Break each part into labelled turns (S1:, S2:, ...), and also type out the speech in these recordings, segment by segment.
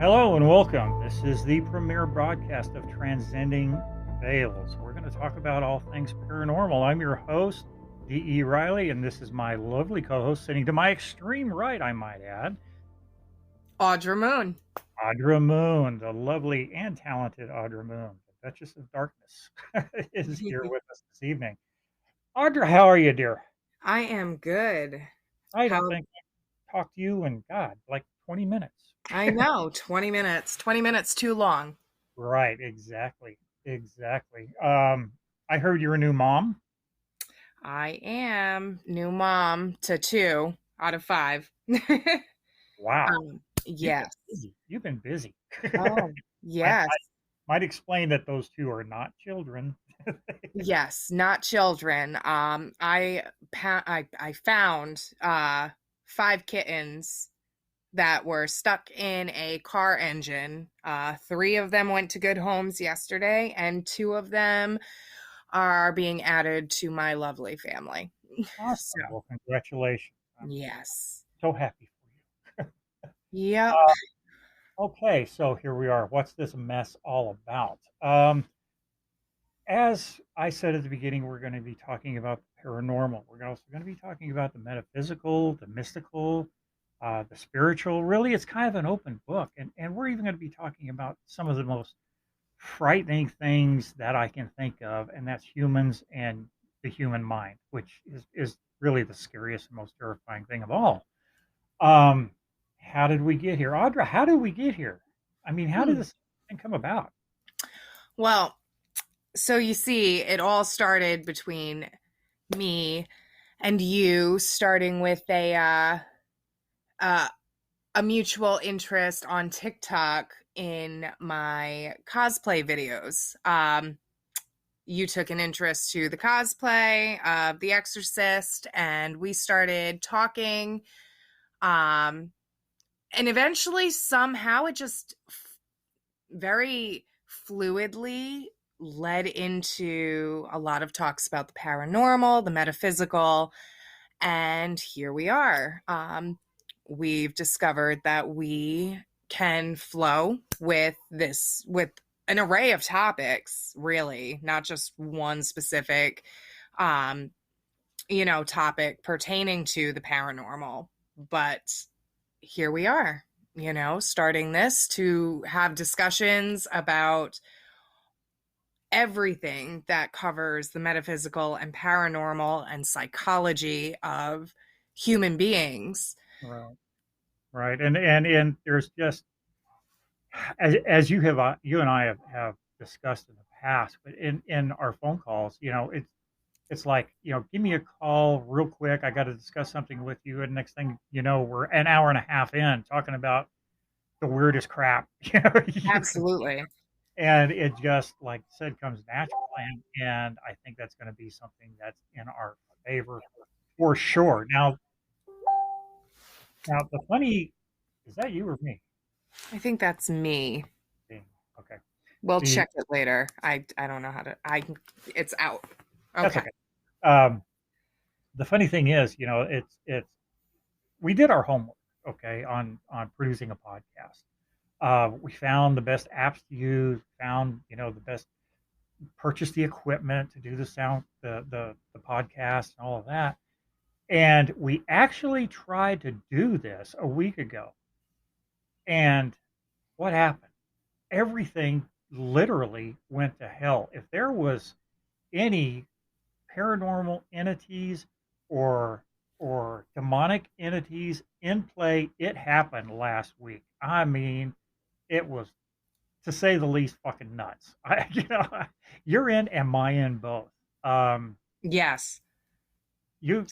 S1: Hello and welcome. This is the premiere broadcast of Transcending Veils. We're going to talk about all things paranormal. I'm your host, D.E. Riley, and this is my lovely co-host sitting to my extreme right, I might add,
S2: Audra Moon.
S1: Audra Moon, the lovely and talented Audra Moon, the Duchess of Darkness, is here with us this evening. Audra, how are you, dear?
S2: I am good.
S1: I
S2: How
S1: don't think I talked to you in, God, like 20 minutes.
S2: I know, 20 minutes. 20 minutes too long.
S1: Right, exactly. Exactly. I heard you're a new mom.
S2: I am new mom to 2 out of 5.
S1: Wow. You've been
S2: Yes.
S1: busy. You've been busy.
S2: Oh,
S1: I
S2: yes.
S1: might explain that those two are not children.
S2: Yes, not children. I found 5 kittens that were stuck in a car engine. 3 of them went to good homes yesterday, and 2 of them are being added to my lovely family. So,
S1: Awesome. Well, congratulations. I'm
S2: yes.
S1: so happy for you.
S2: Yep.
S1: Okay, so here we are. What's this mess all about? As I said at the beginning, we're going to be talking about the paranormal. We're also going to be talking about the metaphysical, the mystical, the spiritual. Really, it's kind of an open book. And we're even going to be talking about some of the most frightening things that I can think of, and that's humans and the human mind, which is really the scariest and most terrifying thing of all. Um, how did we get here? Audra, how did we get here? I mean, how did
S2: Hmm.
S1: this thing come about?
S2: Well, so you see, it all started between me and you, starting with uh, a mutual interest on TikTok in my cosplay videos. You took an interest to the cosplay of The Exorcist, and we started talking. Um, and eventually, somehow, it just very fluidly led into a lot of talks about the paranormal, the metaphysical, and here we are. We've discovered that we can flow with an array of topics, really, not just one specific um, topic pertaining to the paranormal. But here we are, starting this to have discussions about everything that covers the metaphysical and paranormal and psychology of human beings.
S1: Right, right, and there's just as you and I have discussed in the past, but in our phone calls, it's like, give me a call real quick. I got to discuss something with you, and next thing you know, we're an hour and a half in talking about the weirdest crap you can,
S2: Absolutely.
S1: and it just like I said comes natural, and I think that's going to be something that's in our favor for sure. Now the funny is that you or me?
S2: I think that's me.
S1: Okay,
S2: We'll
S1: the
S2: check it later. I don't know how to I it's out.
S1: that's
S2: Okay.
S1: okay. Um, the funny thing is, it's we did our homework, okay, on producing a podcast. We found the best apps to use, found the best, purchased the equipment to do the sound, the podcast, and all of that. And we actually tried to do this a week ago. And what happened? Everything literally went to hell. If there was any paranormal entities or demonic entities in play, it happened last week. I mean, it was, to say the least, fucking nuts. You're in and my in both. Um,
S2: Yes.
S1: you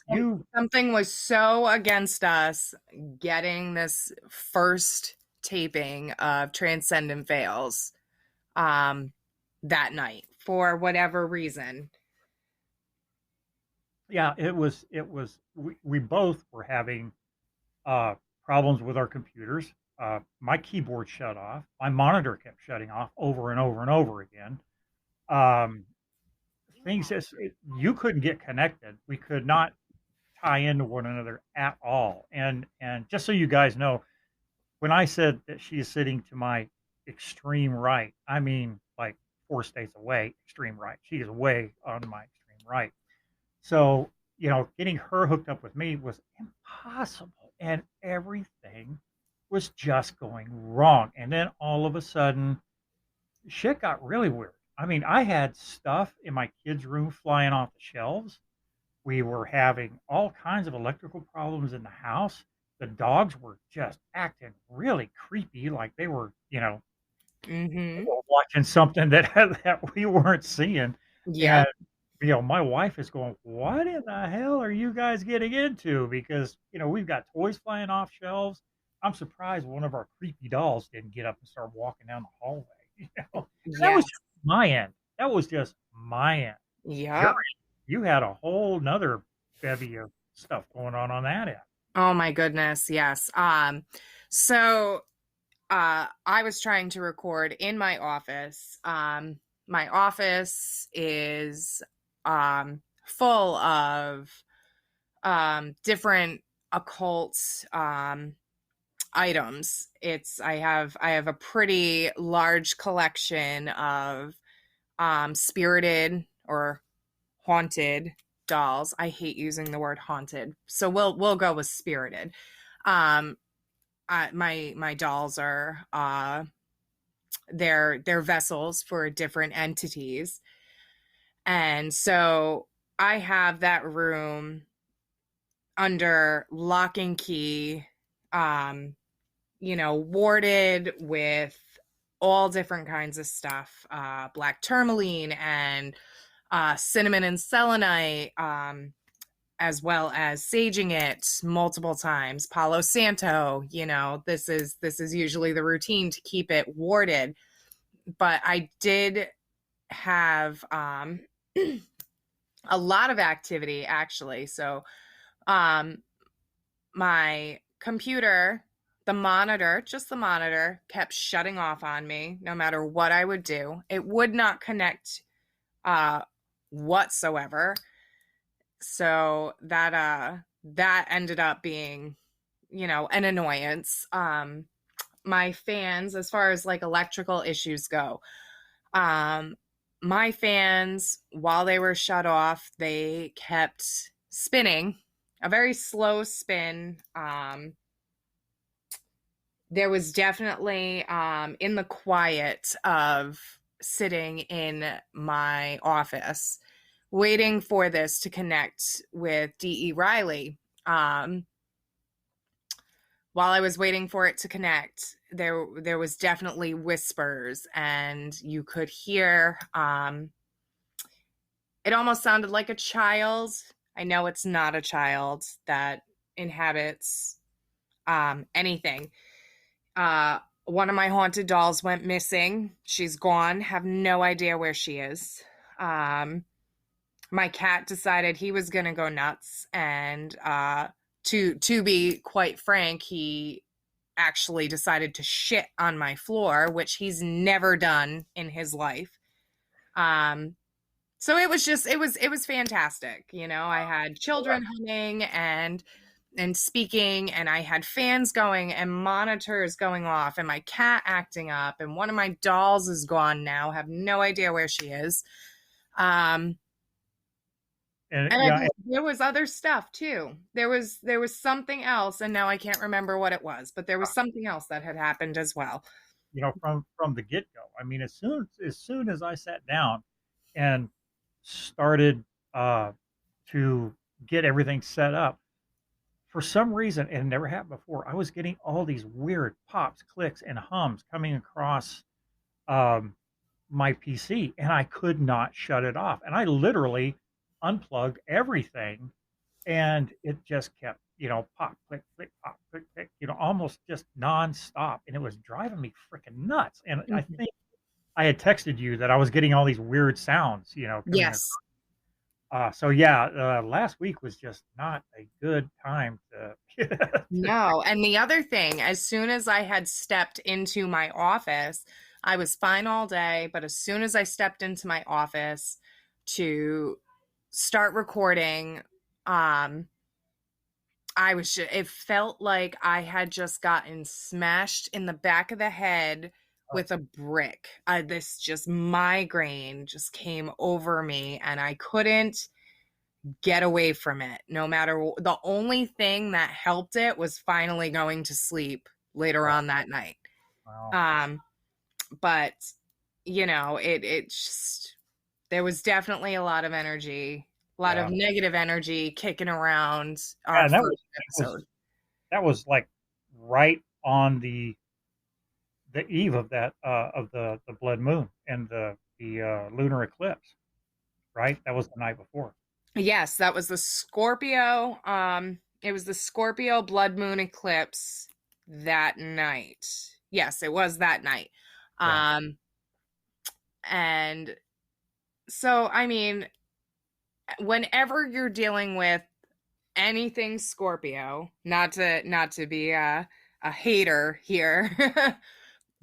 S2: Something was so against us getting this first taping of Transcendent Fails um that night for whatever reason.
S1: Yeah, we both were having uh, problems with our computers. My keyboard shut off. My monitor kept shutting off over and over and over again. Um, things just you couldn't get connected. We could not tie into one another at all. And just so you guys know, when I said that she is sitting to my extreme right, I mean like 4 states away, extreme right. She is way on my extreme right. So, getting her hooked up with me was impossible. And everything was just going wrong. And then all of a sudden, shit got really weird. I mean, I had stuff in my kids' room flying off the shelves. We were having all kinds of electrical problems in the house. The dogs were just acting really creepy, like they were,
S2: Mm-hmm.
S1: watching something that that we weren't seeing. And
S2: Yep.
S1: my wife is going, "What in the hell are you guys getting into?" Because we've got toys flying off shelves. I'm surprised one of our creepy dolls didn't get up and start walking down the hallway. And that was
S2: Yes.
S1: just my end. That was just my end. Your
S2: Yep.
S1: end, you had a whole nother bevy of stuff going on that end.
S2: Oh my goodness, yes. So I was trying to record in my office. My office is full of different occult items. I have a pretty large collection of spirited or haunted dolls. I hate using the word haunted, so we'll go with spirited. Um, my dolls are they're vessels for different entities, and so I have that room under lock and key, warded with all different kinds of stuff, black tourmaline and cinnamon and selenite, as well as saging it multiple times. Palo Santo, this is usually the routine to keep it warded. But I did have a lot of activity actually. So um, my computer, the monitor, just the monitor, kept shutting off on me no matter what I would do. It would not connect uh, whatsoever. So that ended up being, an annoyance. My fans, as far as like electrical issues go, um, my fans, while they were shut off, they kept spinning, a very slow spin. There was definitely, in the quiet of sitting in my office waiting for this to connect with DE Riley. Um, while I was waiting for it to connect, there was definitely whispers, and you could hear. It almost sounded like a child. I know it's not a child that inhabits anything. One of my haunted dolls went missing. She's gone. Have no idea where she is. My cat decided he was going to go nuts, and to be quite frank, he actually decided to shit on my floor, which he's never done in his life. Um, so it was fantastic. I had children humming and speaking, and I had fans going and monitors going off, and my cat acting up, and one of my dolls is gone now. Have no idea where she is. Um,
S1: And
S2: and there was other stuff too. There was something else, and now I can't remember what it was, but there was something else that had happened as well.
S1: from the get go. I mean, as soon as I sat down and started uh, to get everything set up, for some reason, it had never happened before. I was getting all these weird pops, clicks, and hums coming across um, my PC, and I could not shut it off. And I literally unplugged everything, and it just kept, pop, click, click, pop, click, click, almost just nonstop. And it was driving me freaking nuts. And I
S2: Mhm.
S1: think I had texted you that I was getting all these weird sounds, coming across.
S2: Yes.
S1: So yeah, last week was just not a good time to, to
S2: No. And the other thing, as soon as I had stepped into my office, I was fine all day, but as soon as I stepped into my office to start recording, um, it felt like I had just gotten smashed in the back of the head
S1: Oh,
S2: with a brick. This just migraine just came over me and I couldn't get away from it. No matter the only thing that helped it was finally going to sleep later
S1: right.
S2: on that night.
S1: Wow.
S2: Um, but it just, there was definitely a lot of energy, a lot of
S1: Yeah.
S2: negative energy kicking around
S1: Yeah,
S2: our
S1: and
S2: first
S1: that was
S2: episode.
S1: that was like right on the eve of that of the blood moon and the lunar eclipse, right? That was the night before.
S2: Yes, that was the Scorpio. It was the Scorpio blood moon eclipse that night. Yes, it was that night.
S1: Yeah.
S2: Um, and so, I mean, whenever you're dealing with anything Scorpio, not to be a hater here.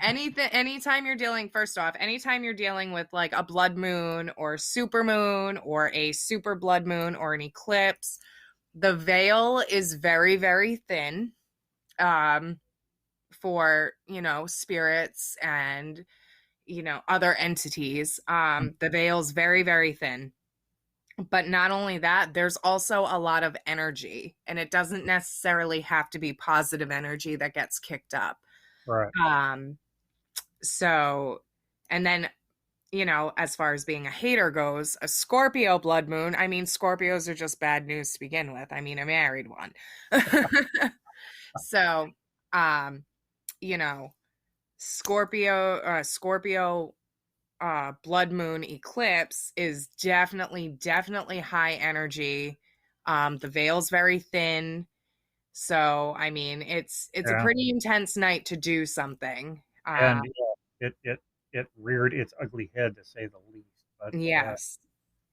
S2: Anytime you're dealing, first off, anytime you're dealing with like a blood moon or super moon or a super blood moon or an eclipse, the veil is very, very thin, um, for, spirits and, other entities.
S1: Mm.
S2: The veil's very, very thin. But not only that, there's also a lot of energy, and it doesn't necessarily have to be positive energy that gets kicked up.
S1: Right.
S2: Um, so, and then, as far as being a hater goes, a Scorpio blood moon, I mean, Scorpios are just bad news to begin with. I mean, I married one. So, um, you know, Scorpio blood moon eclipse is definitely high energy. The veil's very thin. So, I mean, it's a
S1: Yeah.
S2: pretty intense night to do something.
S1: And yeah, it reared its ugly head to say the least. But
S2: Yes.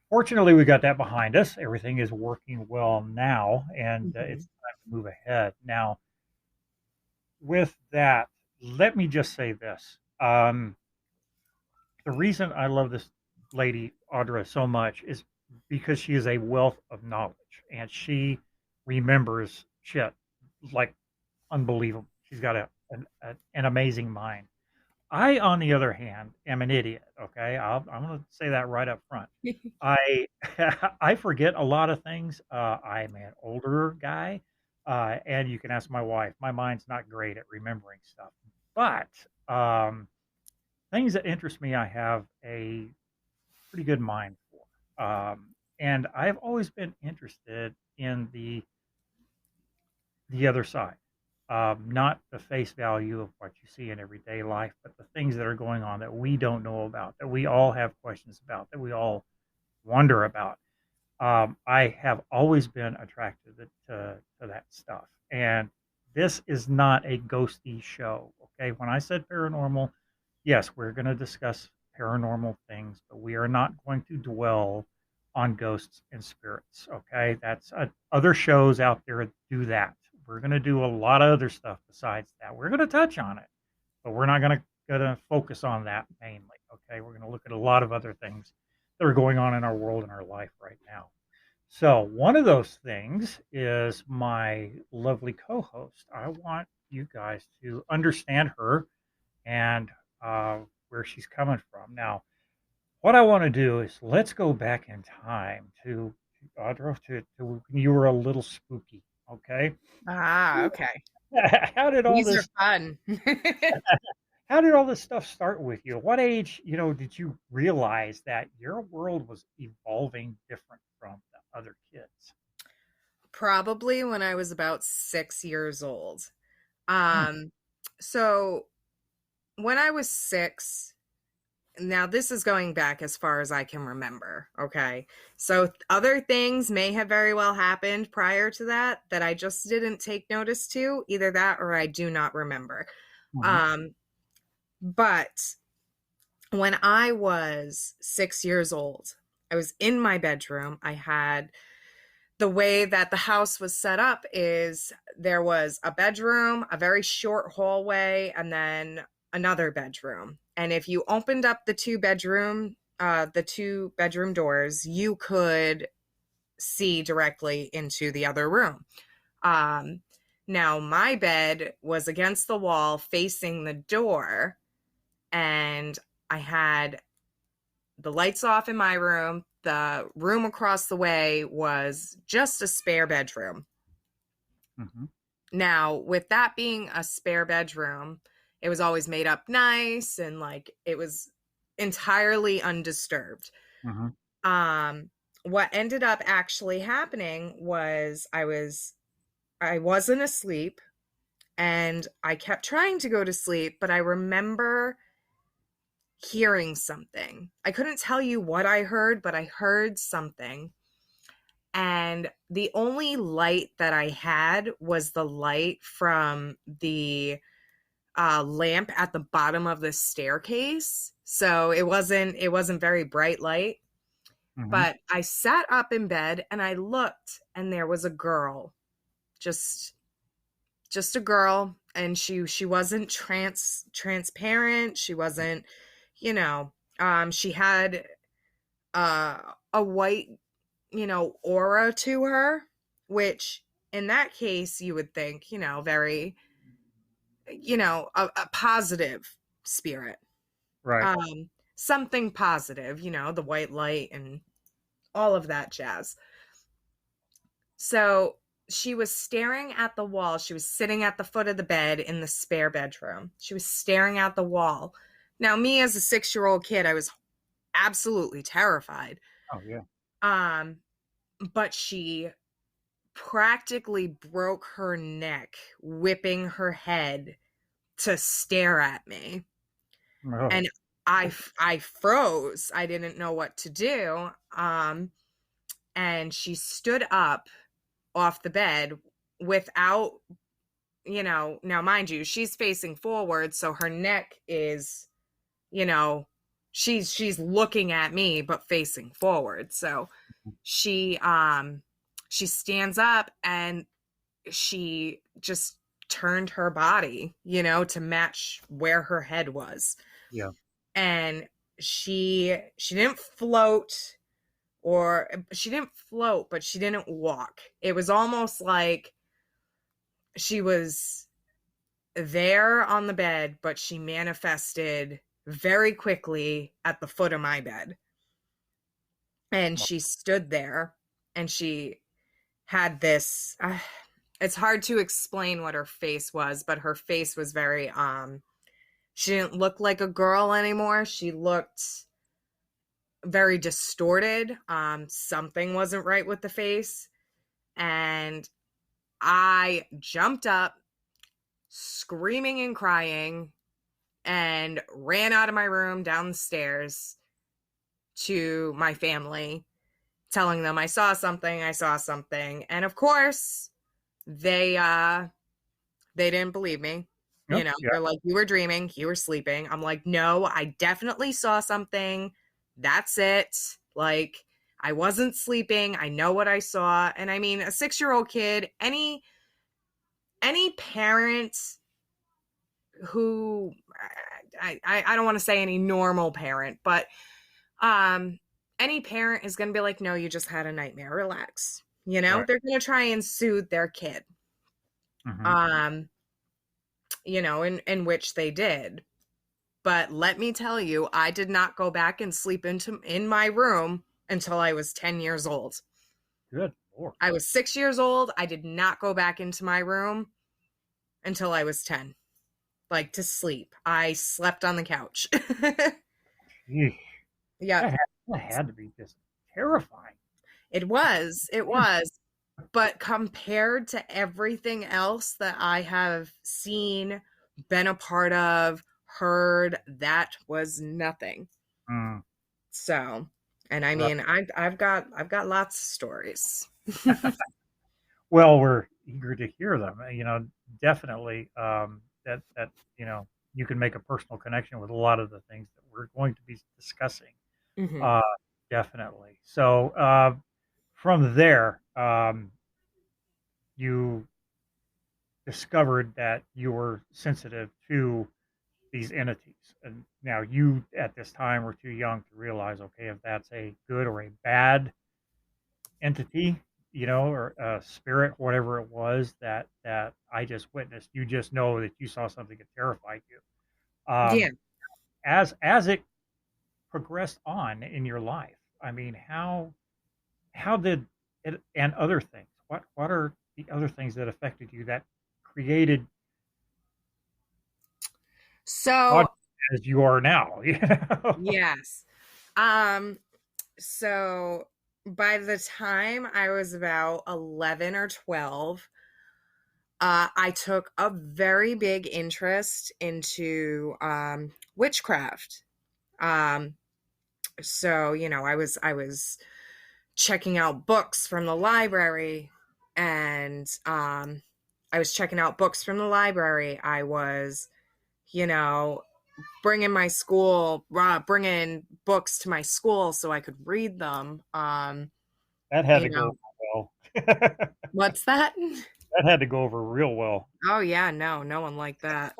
S1: fortunately, we got that behind us. Everything is working well now, and
S2: Mhm.
S1: it's time to move ahead. Now, with that, let me just say this. The reason I love this lady, Audra, so much is because she is a wealth of knowledge and she remembers shit like unbelievable. She's got an amazing mind. I, on the other hand, am an idiot. Okay, I'm going to say that right up front. I I forget a lot of things. I'm an older guy, and you can ask my wife. My mind's not great at remembering stuff, but things that interest me, I have a pretty good mind for. And I've always been interested in the other side, not the face value of what you see in everyday life, but the things that are going on that we don't know about, that we all have questions about, that we all wonder about. I have always been attracted to that stuff. And this is not a ghosty show. Okay. When I said paranormal, yes, we're going to discuss paranormal things, but we are not going to dwell on ghosts and spirits. Okay. That's other shows out there do that. We're going to do a lot of other stuff besides that. We're going to touch on it, but we're not going to focus on that mainly. Okay. We're going to look at a lot of other things that are going on in our world and our life right now. So, one of those things is my lovely co host. I want you guys to understand her and where she's coming from. Now, what I want to do is let's go back in time to Audra, to when you were a little spooky. Okay.
S2: Okay.
S1: how did all
S2: These are
S1: this
S2: fun.
S1: how did all this stuff start with you? What age, did you realize that your world was evolving different from the other kids?
S2: Probably when I was about 6 years old.
S1: Hmm.
S2: Um, so when I was 6, now this is going back as far as I can remember. Okay. So other things may have very well happened prior to that I just didn't take notice to. Either that or I do not remember.
S1: Mhm.
S2: Um, but when I was 6 years old, I was in my bedroom. I had the way that the house was set up is there was a bedroom, a very short hallway, and then another bedroom. And if you opened up the two bedroom doors, you could see directly into the other room. Um, Now, my bed was against the wall facing the door, and I had the lights off in my room. The room across the way was just a spare bedroom.
S1: Mm-hmm.
S2: Now, with that being a spare bedroom, it was always made up nice and like it was entirely undisturbed.
S1: Mm-hmm.
S2: Um, what ended up actually happening was I wasn't asleep and I kept trying to go to sleep, but I remember hearing something. I couldn't tell you what I heard, but I heard something. And the only light that I had was the light from the lamp at the bottom of the staircase. So it wasn't very bright light.
S1: Mm-hmm.
S2: But I sat up in bed and I looked and there was a girl, just just a girl, and she wasn't transparent. She wasn't, you know, she had a white, aura to her, which in that case you would think, very, a positive spirit.
S1: Right.
S2: Something positive, the white light and all of that jazz. So she was staring at the wall. She was sitting at the foot of the bed in the spare bedroom. She was staring at the wall. Now, me as a 6-year-old kid, I was absolutely terrified.
S1: Oh yeah.
S2: Um, but she practically broke her neck, whipping her head to stare at me.
S1: Oh.
S2: And I froze. I didn't know what to do. And she stood up off the bed without, now mind you, she's facing forward, so her neck is, you know, she's looking at me but facing forward. So she stands up and she just turned her body, to match where her head was.
S1: Yeah.
S2: And she didn't float, or she didn't float, but she didn't walk. It was almost like she was there on the bed, but she manifested very quickly at the foot of my bed. And she stood there and she had this it's hard to explain what her face was, but her face was very she didn't look like a girl anymore. She looked very distorted. Something wasn't right with the face. And I jumped up screaming and crying and ran out of my room down the stairs to my family, telling them I saw something, I saw something. And of course, they didn't believe me.
S1: Yep. Yeah.
S2: They're like, you were dreaming, you were sleeping. I'm like, no, I definitely saw something. That's it. Like, I wasn't sleeping. I know what I saw. And I mean, a 6-year-old kid, any parent who I don't want to say any normal parent, but um any parent is going to be like, no, you just had a nightmare, relax.
S1: Right.
S2: They're going to try and soothe their kid.
S1: Mm-hmm.
S2: um in which they did. But let me tell you, I did not go back and sleep in my room until I was 10 years old.
S1: Good Lord.
S2: I was 6 years old. I did not go back into my room until I was 10, like to sleep. I slept on the couch.
S1: Gee,
S2: Yeah,
S1: that had to be just terrifying.
S2: it was. It was. But compared to everything else that I have seen, been a part of, heard, that was nothing.
S1: Mm,
S2: So, and I
S1: right.
S2: mean, I've got lots of stories.
S1: Well, we're eager to hear them. Definitely that you can make a personal connection with a lot of the things that we're going to be discussing.
S2: Hmm.
S1: Uh, Definitely. So from there, you discovered that you were sensitive to these entities, and now you at this time were too young to realize, okay, if that's a good or a bad entity. or a spirit, whatever it was that I just witnessed. You just know that you saw something that terrified you.
S2: Yeah.
S1: As it progressed on in your life, I mean, how did it, and other things? What are the other things that affected you that created God
S2: So,
S1: as you are now? You know?
S2: yes. Um, so by the time I was about 11 or 12, I took a very big interest into witchcraft. Um, so I was checking out books from the library, and I was checking out books from the library. I was, you know, bringing books to my school so I could read them.
S1: That had
S2: You
S1: to
S2: know,
S1: go well. That
S2: what's that?
S1: had to go over real well.
S2: Oh yeah, no, no one liked that.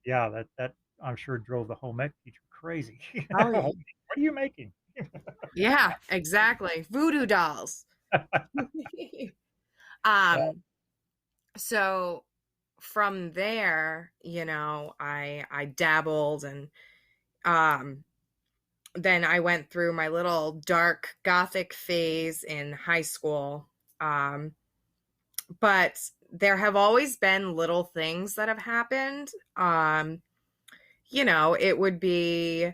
S1: Yeah, that I'm sure drove the home ec teacher crazy.
S2: Oh
S1: What are you making?
S2: yeah, exactly. Voodoo dolls.
S1: Yeah,
S2: um, so from there, I dabbled, and um then I went through my little dark gothic phase in high school. Um, but there have always been little things that have happened. It would be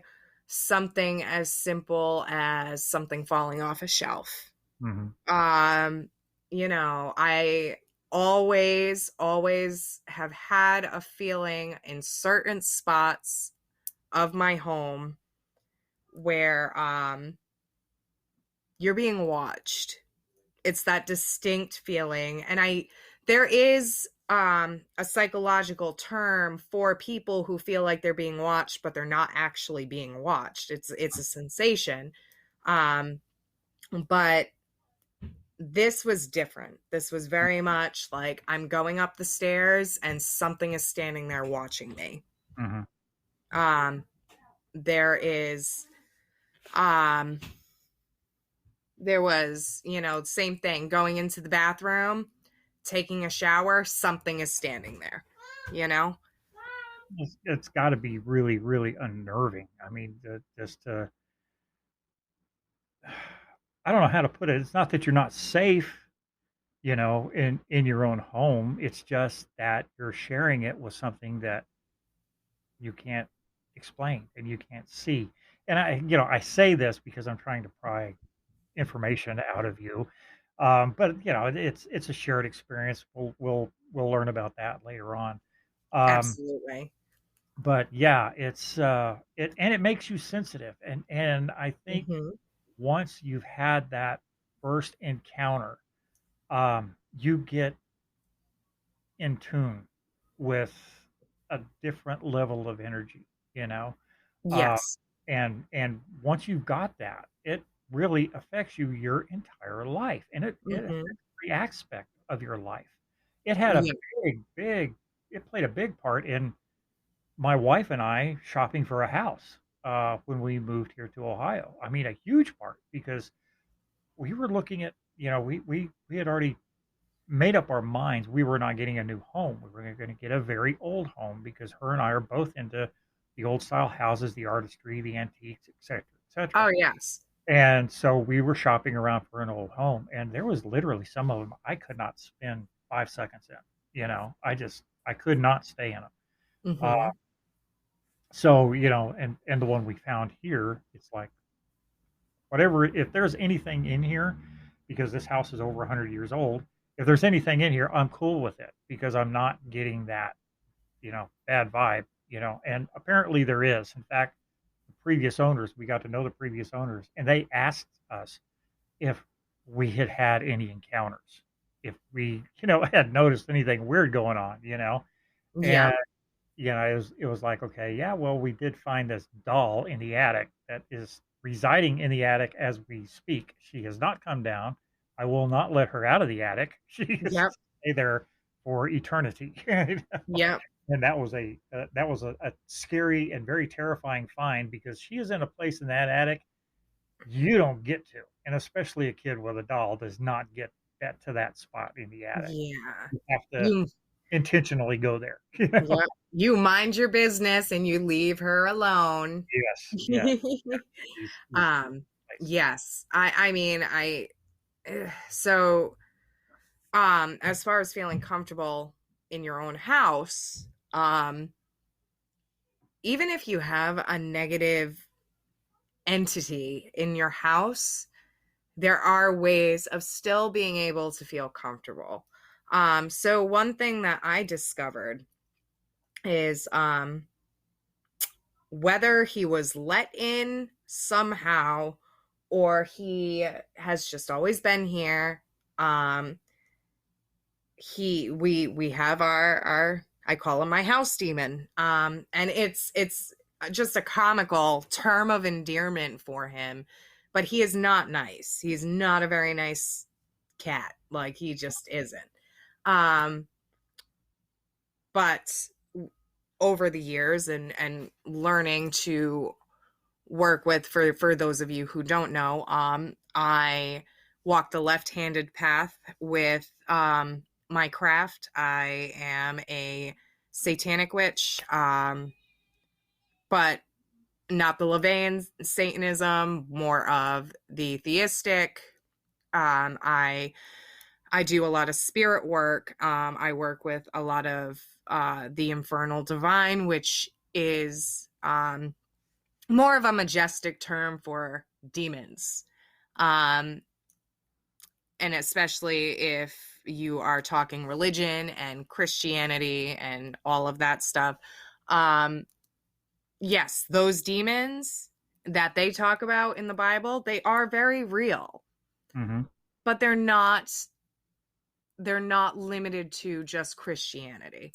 S2: something as simple as something falling off a shelf.
S1: mhm,
S2: Um, I always have had a feeling in certain spots of my home where you're being watched. It's that distinct feeling. And there is a psychological term for people who feel like they're being watched but they're not actually being watched. It's a sensation. Um but this was different. This was very much like I'm going up the stairs and something is standing there watching me.
S1: mhm.
S2: Um there is um there was, same thing, going into the bathroom, taking a shower, something is standing there, you know?
S1: It's gotta be really, really unnerving. I mean, just to I don't know how to put it. It's not that you're not safe, in your own home. It's just that you're sharing it with something that you can't explain and you can't see. And I say this because I'm trying to pry information out of you. But it's a shared experience. We'll learn about that later on. Um,
S2: Absolutely.
S1: but yeah, it makes you sensitive. And I think
S2: Mhm.
S1: once you've had that first encounter, you get in tune with a different level of energy, you know? Uh,
S2: Yes.
S1: and once you've got that, it really affects you your entire life, and it
S2: Mhm.
S1: affects every aspect of your life. It had a
S2: Yeah.
S1: big it played a big part in my wife and I shopping for a house, when we moved here to Ohio. I mean, a huge part because we were looking at, we had already made up our minds we were not getting a new home. We were going to get a very old home because her and I are both into the old style houses, the artistry, the antiques, etc., etc.
S2: Oh, yes.
S1: And so we were shopping around for an old home, and there was literally some of them I could not spend 5 seconds in. I could not stay in them. Uh,
S2: Mhm.
S1: so and the one we found here, it's like whatever. If there's anything in here, because this house is over 100 years old, if there's anything in here, I'm cool with it because I'm not getting that, bad vibe, and apparently there is. In fact, the previous owners, we got to know the previous owners, and they asked us if we had had any encounters, if we, had noticed anything weird going on, and
S2: Yep.
S1: it was like, okay, yeah, well, we did find this doll in the attic that is residing in the attic as we speak. She has not come down. I will not let her out of the attic. She is to
S2: Yep.
S1: stay there for eternity.
S2: Yep.
S1: And that was a scary and very terrifying find because she is in a place in that attic You don't get to, and especially a kid with a doll does not get to that spot in the attic.
S2: Yeah.
S1: You have to
S2: You
S1: intentionally go there.
S2: Yep. You mind your business and you leave her alone.
S1: Yes, yes. He's
S2: um
S1: nice.
S2: yes. I mean I so as far as feeling comfortable in your own house, even if you have a negative entity in your house, there are ways of still being able to feel comfortable. So one thing that I discovered is whether he was let in somehow or he has just always been here. um we have our I call him my house demon. And it's just a comical term of endearment for him, but he is not nice. He's not a very nice cat. Like, he just isn't. um but over the years and learning to work with, for those of you who don't know, I walk the left-handed path with my craft. I am a satanic witch, but not the Levian Satanism, more of the theistic. I do a lot of spirit work. I work with a lot of the infernal divine, which is more of a majestic term for demons. Um, and especially if you are talking religion and Christianity and all of that stuff. Um, yes, those demons that they talk about in the Bible, they are very real,
S1: Mm-hmm.
S2: but they're not limited to just Christianity.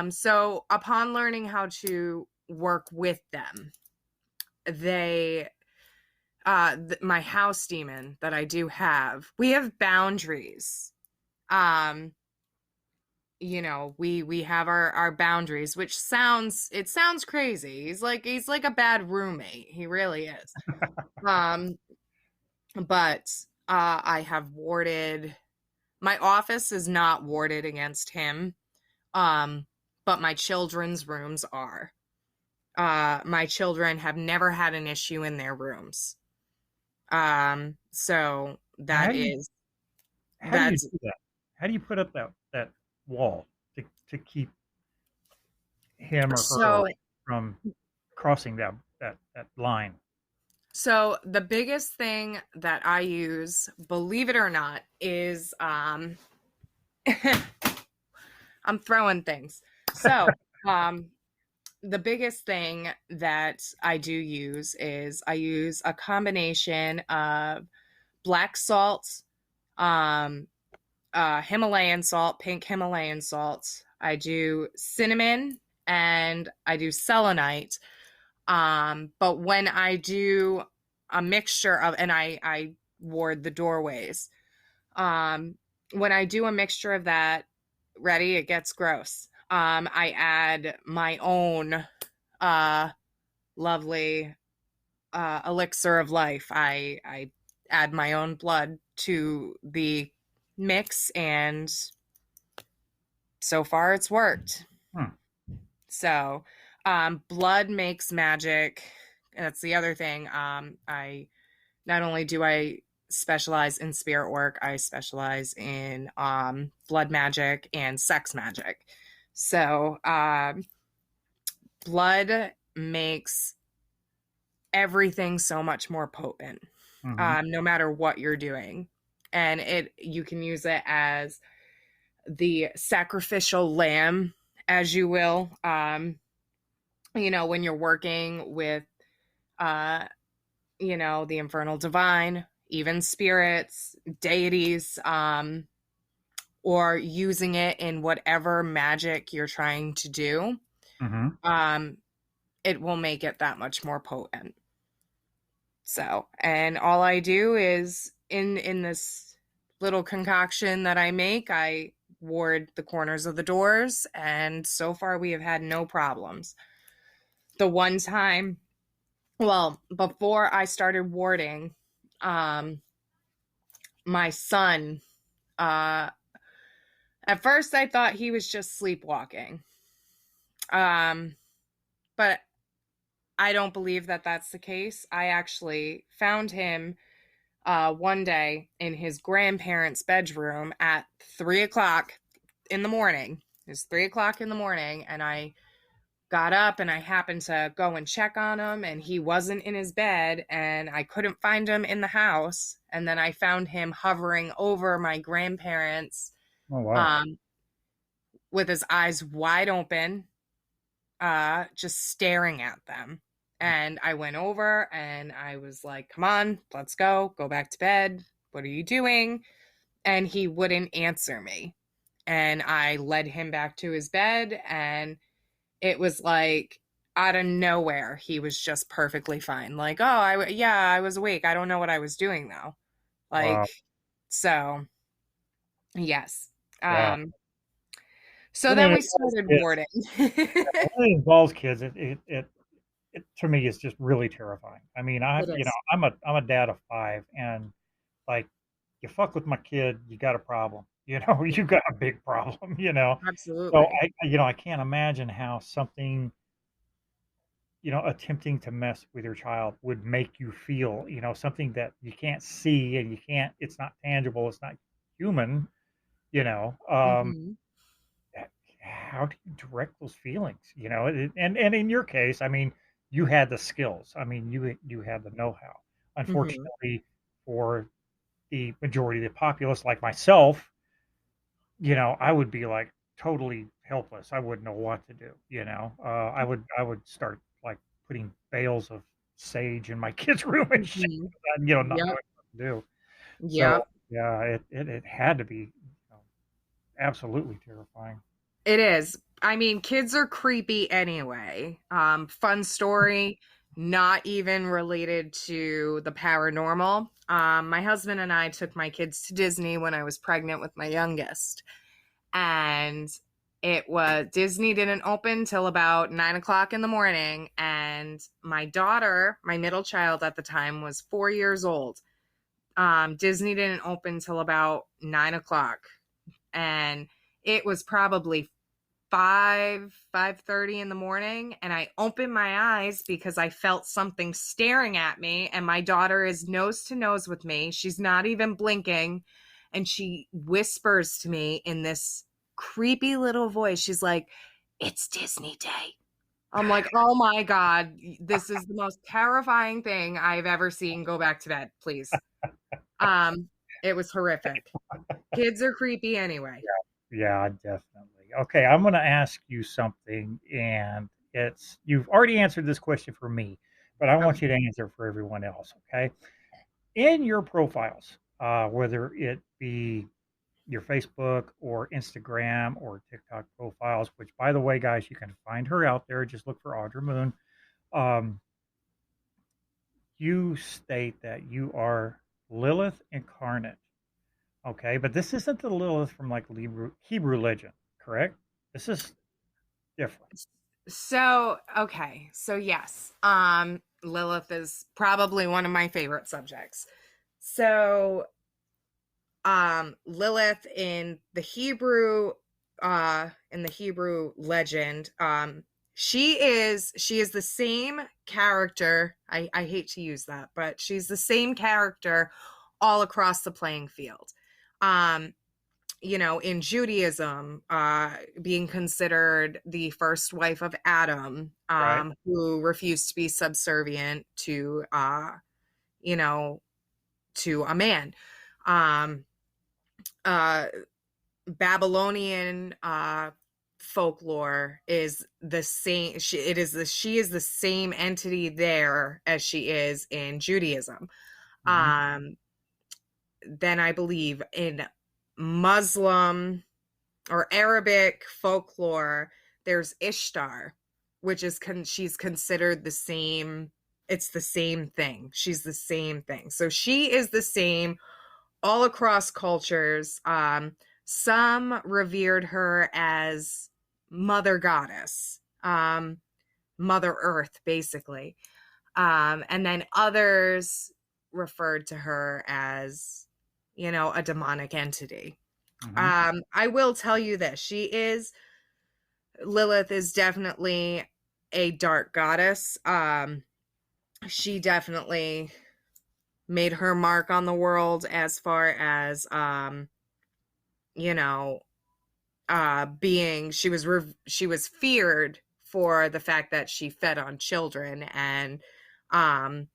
S2: So upon learning how to work with them, they my house demon that I do have, we have boundaries. um we have our boundaries, which sounds crazy. He's like a bad roommate. He really is. um but I have warded, my office is not warded against him, um but my children's rooms are. My children have never had an issue in their rooms. So
S1: Now, how do you
S2: that's
S1: do that? How do you put up that wall to keep him or her
S2: so
S1: from crossing that line?
S2: so the biggest thing that I use, believe it or not, is I'm throwing things. So um the biggest thing that I do use is I use a combination of black salt, um Himalayan salt, pink Himalayan salt. I do cinnamon and I do selenite. But when I do a mixture of, and I ward the doorways. Um, when I do a mixture of that, ready, it gets gross. I add my own uh, lovely elixir of life. I add my own blood to the mix, and so far it's worked.
S1: Hmm.
S2: So, blood makes magic. That's the other thing. I not only do I specialize in spirit work, I specialize in blood magic and sex magic. So, blood makes everything so much more potent,
S1: Mm-hmm.
S2: no matter what you're doing. And you can use it as the sacrificial lamb, as you will. When you're working with, uh, the infernal divine, even spirits, deities, or using it in whatever magic you're trying to do,
S1: Mm-hmm.
S2: um, it will make it that much more potent. So, and all I do is in this little concoction that I make, I ward the corners of the doors, and so far we have had no problems. The one time Well, before I started warding, um, my son, uh, at first I thought he was just sleepwalking. Um, but I don't believe that that's the case. I actually found him one day in his grandparents' bedroom at 3 o'clock in the morning. It was 3 o'clock in the morning, and I got up and I happened to go and check on him, and he wasn't in his bed, and I couldn't find him in the house. And then I found him hovering over my grandparents,
S1: Oh wow.
S2: um, with his eyes wide open, just staring at them. And I went over and I was like, come on, let's go back to bed. What are you doing? And he wouldn't answer me. And I led him back to his bed, and it was like out of nowhere, he was just perfectly fine. Like, oh, yeah, I was awake. I don't know what I was doing though. Like,
S1: Wow.
S2: so yes.
S1: Yeah.
S2: So
S1: When
S2: then
S1: it
S2: we
S1: involves
S2: started
S1: kids,
S2: warding.
S1: when it involves kids, it to me is just really terrifying. I mean,
S2: It is.
S1: I'm a dad of five, and like, you fuck with my kid, you got a problem. You know,
S2: Yeah,
S1: you got a big problem. You know, so
S2: absolutely.
S1: I can't imagine how something, attempting to mess with your child would make you feel. Something that you can't see and you can't. It's not tangible. It's not human. You know.
S2: Hmm.
S1: h- how do you direct those feelings? And in your case, I mean, you had the skills. I mean, you had the know-how.
S2: Hmm.
S1: Unfortunately, for the majority of the populace, like myself, I would be like totally helpless. I wouldn't know what to do. I would start like putting bales of sage in my kids' room and shit,
S2: Hmm.
S1: not
S2: Yep.
S1: knowing what to do. So
S2: Yep.
S1: yeah, it had to be, absolutely terrifying.
S2: It is. I mean, kids are creepy anyway. Fun story, not even related to the paranormal. My husband and I took my kids to Disney when I was pregnant with my youngest. And it was Disney didn't open till about 9 o'clock in the morning. And my daughter, my middle child at the time, was 4 years old. Disney didn't open till about 9 o'clock. And it was probably 5:30 in the morning, and I opened my eyes because I felt something staring at me, and my daughter is nose to nose with me. She's not even blinking, and she whispers to me in this creepy little voice. She's like, "It's Disney Day." I'm like, "Oh my god, this is the most terrifying thing I've ever seen. Go back to bed, please." Um it was horrific. Kids are creepy anyway.
S1: Yeah, definitely. Okay, I'm going to ask you something, and you've already answered this question for me, but I want
S2: Okay.
S1: you to answer for everyone else. Okay, in your profiles, whether it be your Facebook or Instagram or TikTok profiles, which, by the way, guys, you can find her out there. Just look for Audra Moon. Um, you state that you are Lilith incarnate. Okay, but this isn't the Lilith from like Hebrew legend, correct? This is different,
S2: So, okay. So yes, Lilith is probably one of my favorite subjects. So, Lilith in the Hebrew legend, she is the same character. I hate to use that, but she's the same character all across the playing field. Um, in Judaism, being considered the first wife of Adam,
S1: right?
S2: who refused to be subservient you know, to a man. Um, uh, Babylonian folklore is the same. She is the same entity there as she is in Judaism.
S1: Mhm.
S2: Then I believe in Muslim or Arabic folklore, there's Ishtar, which is she's considered the same. It's the same thing. She's the same thing. So she is the same all across cultures. Some revered her as Mother Goddess, Mother Earth, basically. And then others referred to her as, a demonic entity.
S1: Hmm.
S2: I will tell you this. Lilith is definitely a dark goddess. She definitely made her mark on the world as far as, you know, being, she was feared for the fact that she fed on children and, um,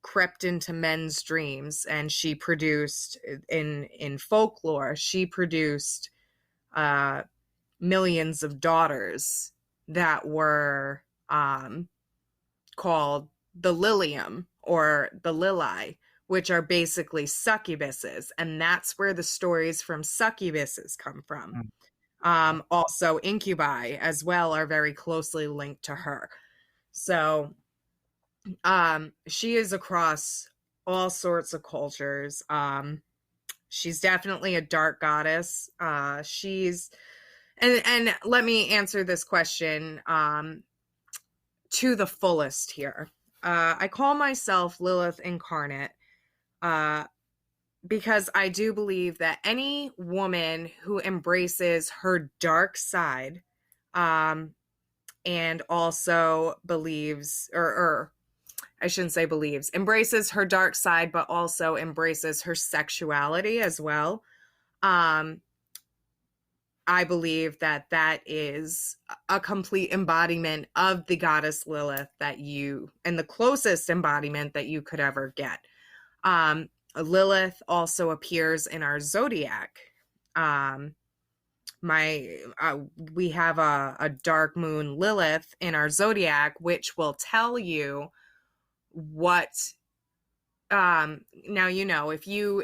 S2: crept into men's dreams, and she produced in folklore, she produced uh millions of daughters that were called the Lilium or the Lili, which are basically succubuses. And that's where the stories from succubuses come from. Also, incubi as well are very closely linked to her. So she is across all sorts of cultures. She's definitely a dark goddess. She's and let me answer this question to the fullest here. I call myself Lilith incarnate uh, because I do believe that any woman who embraces her dark side, and also believes, or I shouldn't say believes, embraces her dark side, but also embraces her sexuality as well. Um, I believe that that is a complete embodiment of the goddess Lilith and the closest embodiment that you could ever get. Lilith also appears in our zodiac. Um, we have a dark moon Lilith in our zodiac, which will tell you what now, if you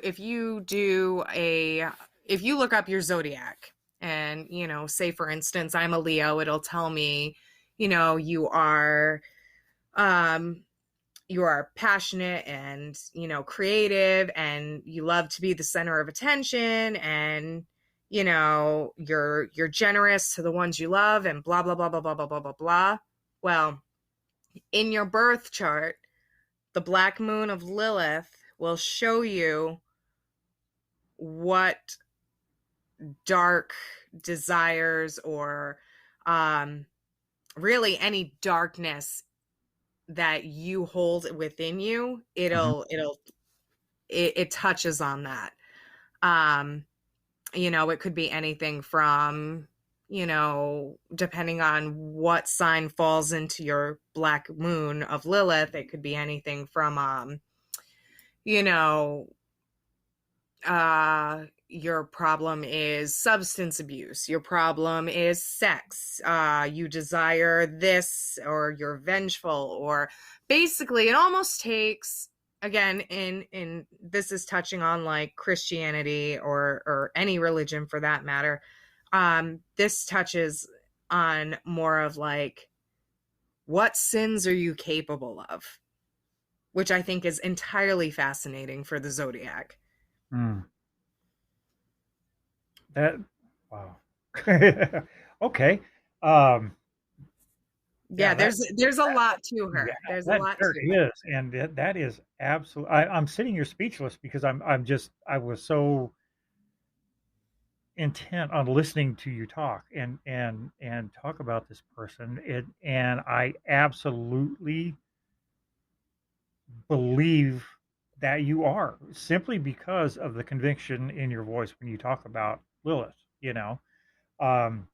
S2: look up your zodiac and, say for instance I'm a Leo, it'll tell me, um you are passionate and, creative, and you love to be the center of attention, and, you're generous to the ones you love, and blah blah blah blah blah blah blah blah blah. Well, in your birth chart, the black moon of Lilith will show you what dark desires, or um, really any darkness that you hold within you,
S1: Hmm.
S2: it touches on that. um it could be anything from, depending on what sign falls into your black moon of Lilith, it could be anything from you know your problem is substance abuse, your problem is sex, you desire this, or you're vengeful, or basically it almost takes, again, in this is touching on like Christianity or any religion for that matter. This touches on more of like, what sins are you capable of, which I think is entirely fascinating for the zodiac.
S1: Mm. That wow. Okay. Um,
S2: Yeah,
S1: yeah,
S2: there's a
S1: that
S2: lot to
S1: yeah,
S2: her. There's a
S1: that
S2: lot
S1: there
S2: to her.
S1: is, and that is absolutely. I'm sitting here speechless because I was so intent on listening to you talk and talk about this person. And I absolutely believe that you are simply because of the conviction in your voice when you talk about Lilith. You know, um,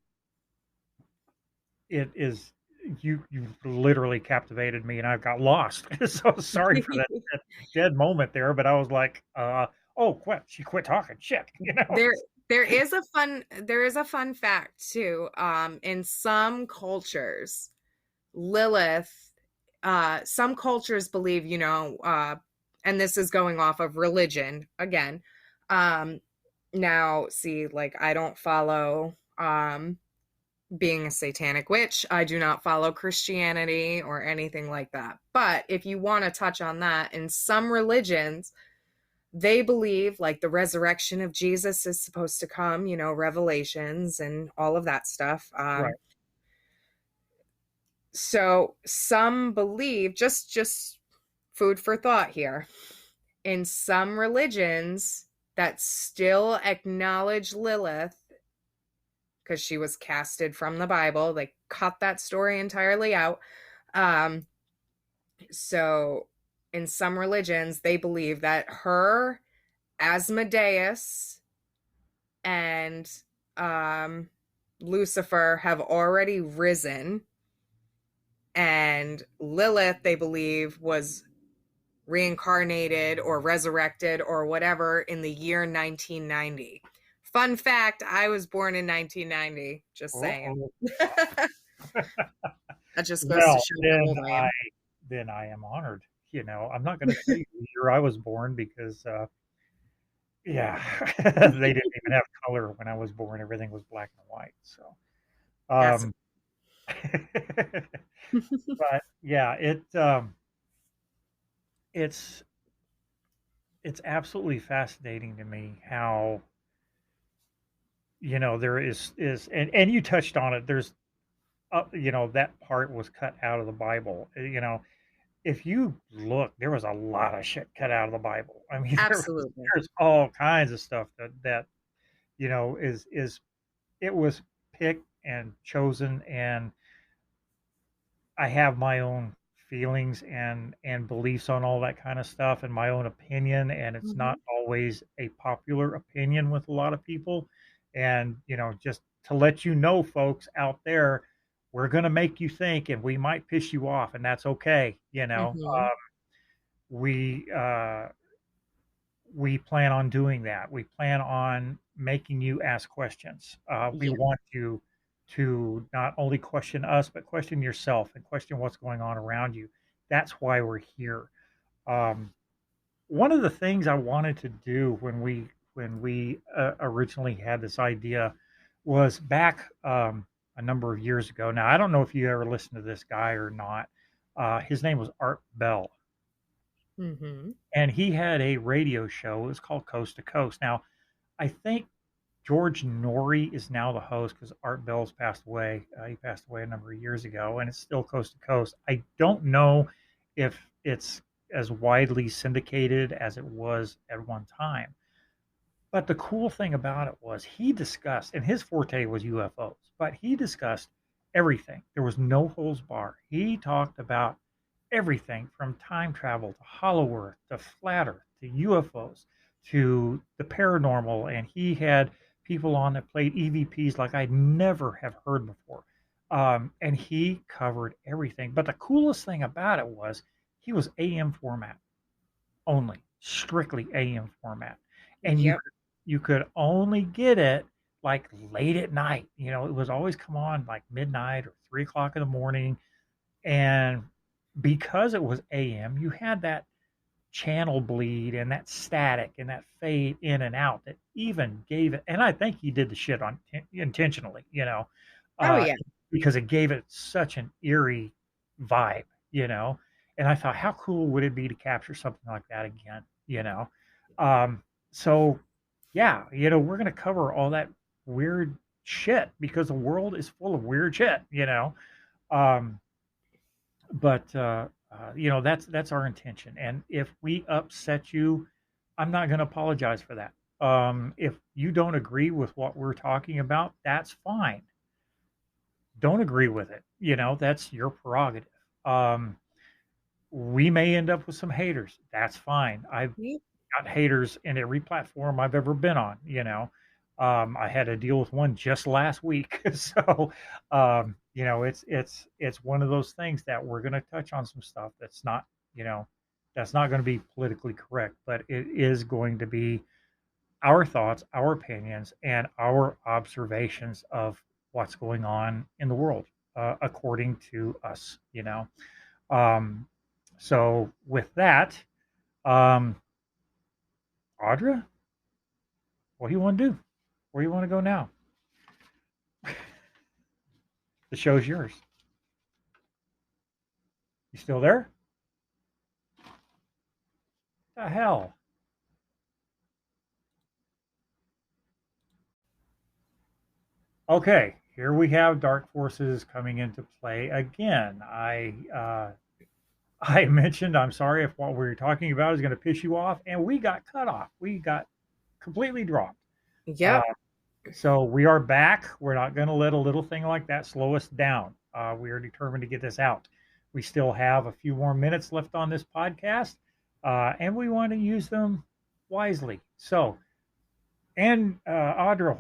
S1: it is you literally captivated me, and I got lost. So sorry for that dead moment there, but I was like, oh, quit! She quit talking. Shit, you know.
S2: there there is a fun fact too. In some cultures, Lilith, some cultures believe, and this is going off of religion again. Um, Now, see, like, I don't follow being a satanic witch. I do not follow Christianity or anything like that. But if you want to touch on that, in some religions, they believe like the resurrection of Jesus is supposed to come, revelations and all of that stuff.
S1: Right.
S2: So some believe, just food for thought here. In some religions that still acknowledge Lilith, because she was casted from the Bible, they cut that story entirely out. Um, so in some religions, they believe that her, Asmodeus, and um, Lucifer have already risen, and Lilith, they believe, was reincarnated or resurrected or whatever in the year 1990. Fun fact, I was born in 1990, just saying.
S1: Uh-oh.
S2: That just goes to
S1: Well,
S2: show how old I am.
S1: then I am honored. I'm not going to tell you the year I was born because, yeah, they didn't even have color when I was born. Everything was black and white. So,
S2: That's
S1: um, but yeah, it's it's absolutely fascinating to me how there is and you touched on it. There's that part was cut out of the Bible. If you look, there was a lot of shit cut out of the Bible. I mean,
S2: absolutely.
S1: there's all kinds of stuff that is it was picked and chosen, and I have my own feelings and beliefs on all that kind of stuff and my own opinion, and it's
S2: Mm-hmm.
S1: not always a popular opinion with a lot of people. And just to let you know, folks out there, we're going to make you think, and we might piss you off, and that's okay.
S2: Mm-hmm.
S1: We we plan on doing that. We plan on making you ask questions. We
S2: Yeah.
S1: want you to not only question us, but question yourself and question what's going on around you. That's why we're here. Um, One of the things I wanted to do when we originally had this idea was back a number of years ago. Now I don't know if you ever listened to this guy or not. His name was Art Bell,
S2: Mm-hmm.
S1: and he had a radio show. It was called Coast to Coast. Now I think George Norrie is now the host because Art Bell's passed away. He passed away a number of years ago, and it's still Coast to Coast. I don't know if it's as widely syndicated as it was at one time. But the cool thing about it was he discussed, and his forte was UFOs, but he discussed everything. There was no holds bar. He talked about everything from time travel to hollow earth to flat earth to UFOs to the paranormal. And he had people on that played EVPs like I'd never have heard before. And he covered everything. But the coolest thing about it was he was AM format only, strictly AM format. And
S2: Yep.
S1: you could only get it like late at night. It was always come on like midnight or 3 o'clock in the morning. And because it was AM, you had that channel bleed and that static and that fade in and out that even gave it. And I think he did the shit on intentionally,
S2: Oh
S1: uh,
S2: yeah.
S1: because it gave it such an eerie vibe, you know. And I thought, how cool would it be to capture something like that again? Um, so yeah, we're gonna cover all that weird shit because the world is full of weird shit. Um, but that's our intention. And if we upset you, I'm not going to apologize for that. If you don't agree with what we're talking about, that's fine. Don't agree with it. That's your prerogative. Um, we may end up with some haters. That's fine. I've
S2: Yep.
S1: got haters in every platform I've ever been on. I had to deal with one just last week. So, it's one of those things that we're going to touch on some stuff you know, that's not going to be politically correct, but it is going to be our thoughts, our opinions, and our observations of what's going on in the world, according to us. Um, so with that, um, Audra, what do you want to do? Where do you want to go now? The show's yours. You still there? The hell? Okay. here we have dark forces coming into play again. I mentioned I'm sorry if what we were talking about is going to piss you off, and we got cut off. We got completely dropped. Uh,
S2: Yep.
S1: so we are back. We're not going to let a little thing like that slow us down. We are determined to get this out. We still have a few more minutes left on this podcast, and we want to use them wisely. So, and Audra,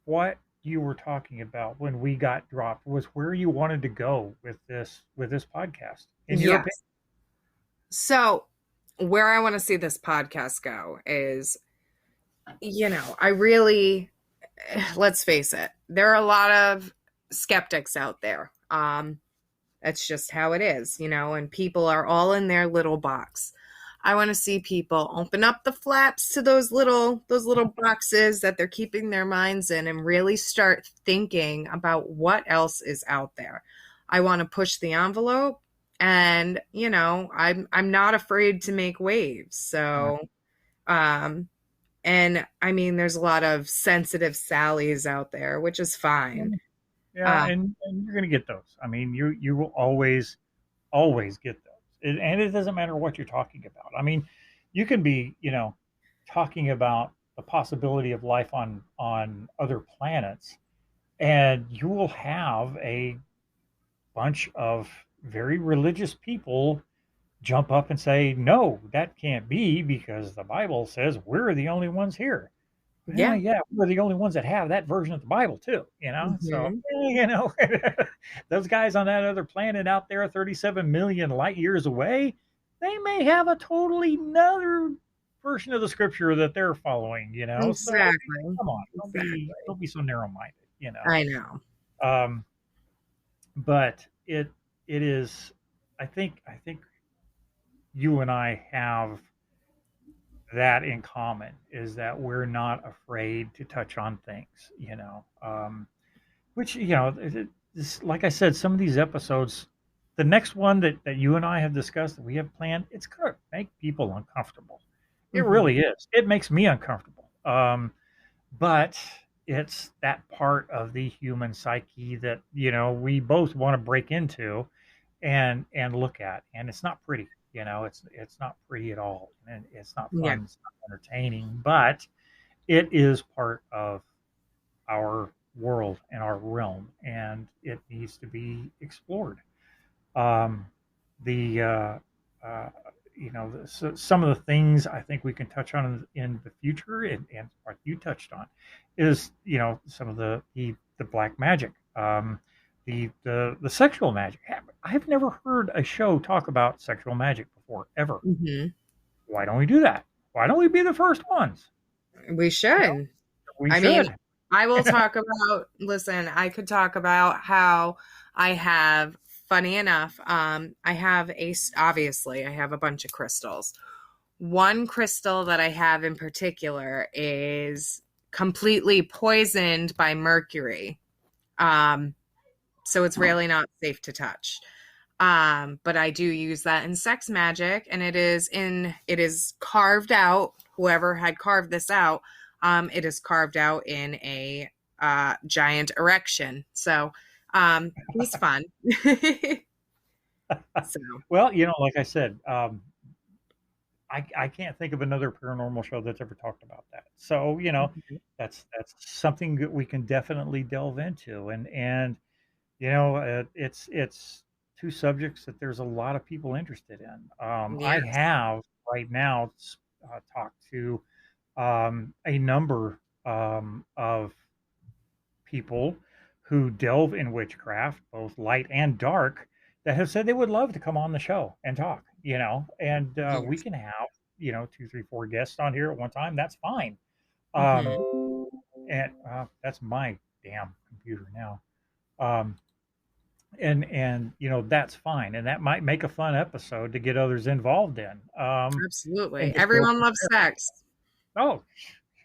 S1: what you were talking about when we got dropped was where you wanted to go with this podcast, in your opinion.
S2: Yes. So, where I want to see this podcast go is, I really, let's face it, there are a lot of skeptics out there. That's just how it is, and people are all in their little box. I want to see people open up the flaps to those little boxes that they're keeping their minds in and really start thinking about what else is out there. I want to push the envelope, and I'm not afraid to make waves.
S1: Right.
S2: So and I mean, there's a lot of sensitive Sallys out there, which is fine.
S1: Yeah,
S2: uh,
S1: and you're going to get those. I mean, you will always get those, and it doesn't matter what you're talking about. I mean, you can be talking about the possibility of life on other planets, and you will have a bunch of very religious people jump up and say, "No, that can't be because the Bible says we're the only ones here." Yeah,
S2: yeah.
S1: yeah, we're the only ones that have that version of the Bible too, So,
S2: Hmm.
S1: those guys on that other planet out there, 37 million light years away, they may have a totally another version of the scripture that they're following. So,
S2: Exactly.
S1: come on,
S2: Exactly.
S1: don't be so narrow-minded.
S2: I know.
S1: Um, but it is, I think you and I have that in common is that we're not afraid to touch on things. Which like I said, some of these episodes, the next one that you and I have discussed that we have planned, it's going to make people uncomfortable. It
S2: Hmm.
S1: really is. It makes me uncomfortable. But it's that part of the human psyche that we both want to break into and look at, and it's not pretty. It's not pretty at all, and it's not
S2: Yeah.
S1: fun. It's not entertaining, but it is part of our world and our realm, and it needs to be explored. Um, the uh, so some of the things I think we can touch on in the future, and what you touched on, is some of the black magic, the sexual magic. I've never heard a show talk about sexual magic before, ever.
S2: Hmm.
S1: Why don't we do that? Why don't we be the first ones?
S2: We
S1: You know,
S2: should.
S1: we
S2: I mean,
S1: should.
S2: I will talk about, listen, I could talk about how I have, funny enough, obviously, I have a bunch of crystals. One crystal that I have in particular is completely poisoned by mercury. Um, so it's really not safe to touch. But I do use that in sex magic, and it is carved out. Whoever had carved this out, it is carved out in a giant erection. So he's fun. So
S1: Well, like I said, I can't think of another paranormal show that's ever talked about that. So, that's something that we can definitely delve into, and it's two subjects that there's a lot of people interested in. I
S2: yes.
S1: have right now talked to a number of people who delve in witchcraft, both light and dark, that have said they would love to come on the show and talk. And we
S2: Yes.
S1: can have, two, three, four guests on here at one time. That's fine. Um,
S2: Hmm.
S1: and that's my damn computer now. Um, and that's fine. And that might make a fun episode to get others involved in.
S2: Absolutely.
S1: And just go
S2: Everyone
S1: from
S2: loves
S1: there.
S2: sex.
S1: Oh,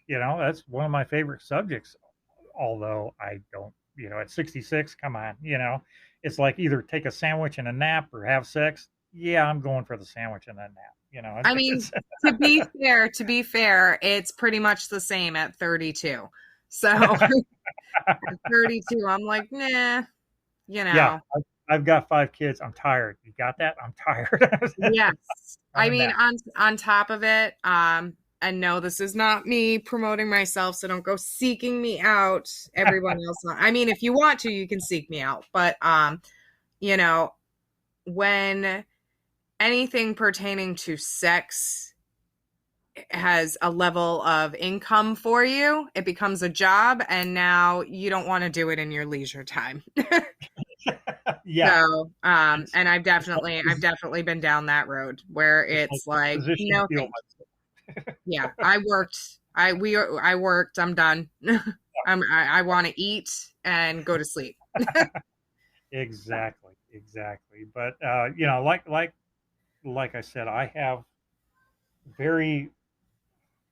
S1: that's one of my favorite subjects, although I don't, at 66, come on, it's like either take a sandwich and a nap or have sex. Yeah, I'm going for the sandwich and a nap.
S2: I mean,
S1: It's
S2: to be fair, it's pretty much the same at 32. So at 32, I'm like, nah, you
S1: Yeah,
S2: know.
S1: I've got 5 kids. I'm tired. You got that? I'm tired.
S2: Yes. I
S1: Doing
S2: mean,
S1: that.
S2: on top of it, and no, this is not me promoting myself, so don't go seeking me out. Everyone else, I mean, if you want to, you can seek me out. But you know, when anything pertaining to sex has a level of income for you, it becomes a job, and now you don't want to do it in your leisure time.
S1: Yeah,
S2: So,
S1: it's
S2: and
S1: it's like
S2: I've definitely been down that road where
S1: it's like
S2: it's like,
S1: position
S2: no,
S1: feel
S2: thank you. Yeah, I worked. I'm done. I want to eat and go to sleep.
S1: exactly, exactly. But like I said, very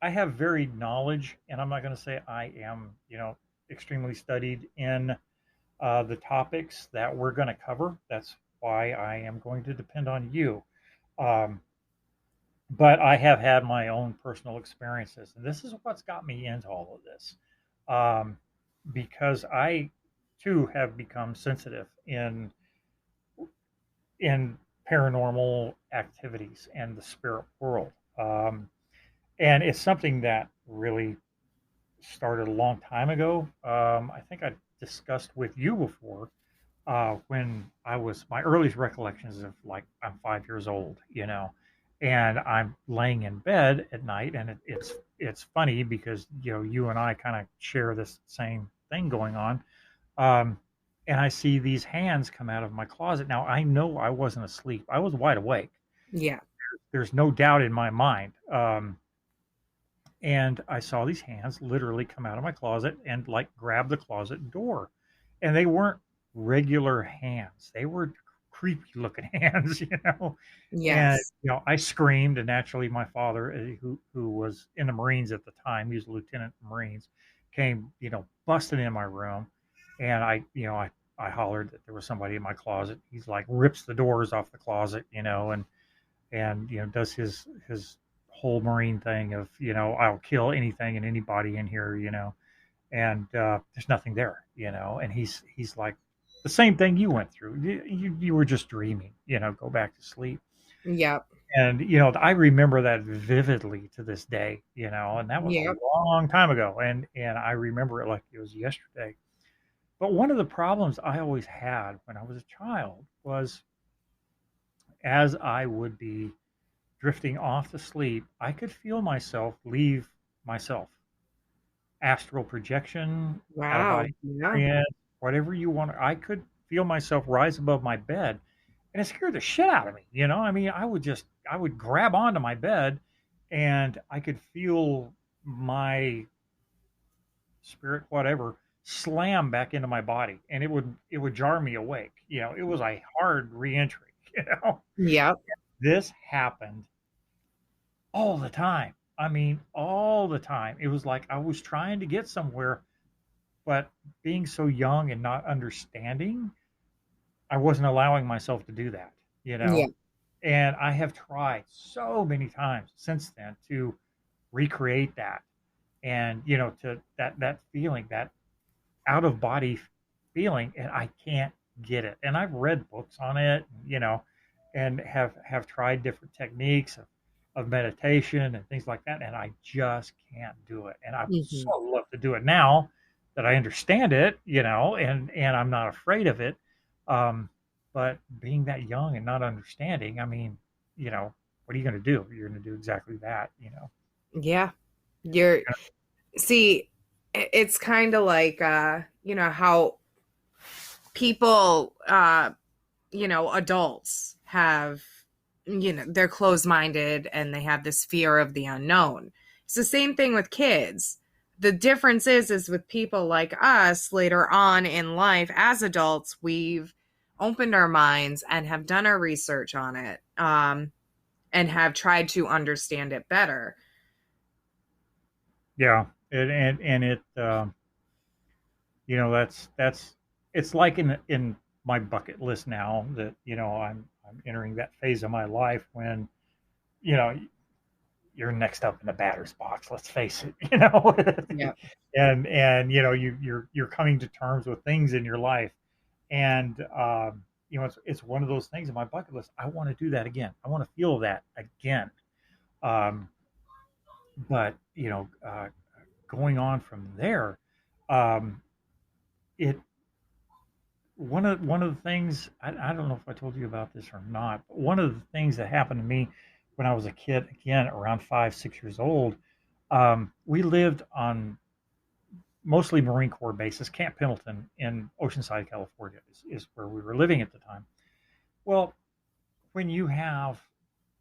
S1: I have varied knowledge, and I'm not going to say I am, extremely studied in the topics that we're going to cover. That's why I am going to depend on you. Um, but I have had my own personal experiences, and this is what's got me into all of this, um, because I too have become sensitive in paranormal activities and the spirit world, and it's something that really started a long time ago. I think I discussed with you before when I was my earliest recollections of like I'm 5 years old, and I'm laying in bed at night, and it's funny because you and I kind of share this same thing going on, um, and I see these hands come out of my closet. Now I know I wasn't asleep; I was wide awake.
S2: Yeah.
S1: There's no doubt in my mind. And I saw these hands literally come out of my closet and like grab the closet door. And they weren't regular hands. They were creepy looking hands, And
S2: Yes.
S1: I screamed, and naturally my father, who was in the Marines at the time, he was a lieutenant in the Marines, came, busting in my room, and I hollered that there was somebody in my closet. He's like rips the doors off the closet, and does his whole Marine thing of I'll kill anything and anybody in here, and there's nothing there, and he's like the same thing you went through. You were just dreaming, go back to sleep.
S2: Yep.
S1: And I remember that vividly to this day, and that was a
S2: Yep.
S1: long time ago, and I remember it like it was yesterday. But one of the problems I always had when I was a child was as I would be drifting off to sleep, I could feel myself leave myself. Astral projection, out of
S2: Wow.
S1: body
S2: Yeah.
S1: experience, whatever you want. I could feel myself rise above my bed, and it scared the shit out of me. I mean, I would grab onto my bed, and I could feel my spirit, whatever, slam back into my body, and it would jar me awake. It was a hard reentry. You know,
S2: Yep.
S1: this happened all the time. I mean, all the time. It was like I was trying to get somewhere, but being so young and not understanding, I wasn't allowing myself to do that, you
S2: Yeah.
S1: know? And I have tried so many times since then to recreate that and, to that feeling, that out of body feeling, and I can't get it. And I've read books on it, and have tried different techniques of meditation and things like that, and I just can't do it. And I would
S2: Hmm.
S1: so love to do it now that I understand it, and I'm not afraid of it. Um, but being that young and not understanding, I mean, what are you going to do? You're going to do exactly that.
S2: Yeah. You're see, it's kind of like how people adults have, they're closed-minded and they have this fear of the unknown. It's the same thing with kids. The difference is with people like us later on in life as adults, we've opened our minds and have done our research on it, and have tried to understand it better.
S1: Yeah, and it that's it's like in my bucket list now that I'm entering that phase of my life when you know you're next up in the batter's box. Let's face it, you know,
S2: Yeah.
S1: and you know you're coming to terms with things in your life, and you know it's one of those things in my bucket list. I want to do that again. I want to feel that again. Um, but you know, going on from there, um, it one of the things I don't know if I told you about this or not, but one of the things that happened to me when I was a kid, again around 5 6 years old, we lived on mostly Marine Corps bases. Camp Pendleton in Oceanside, California, is where we were living at the time. Well, when you have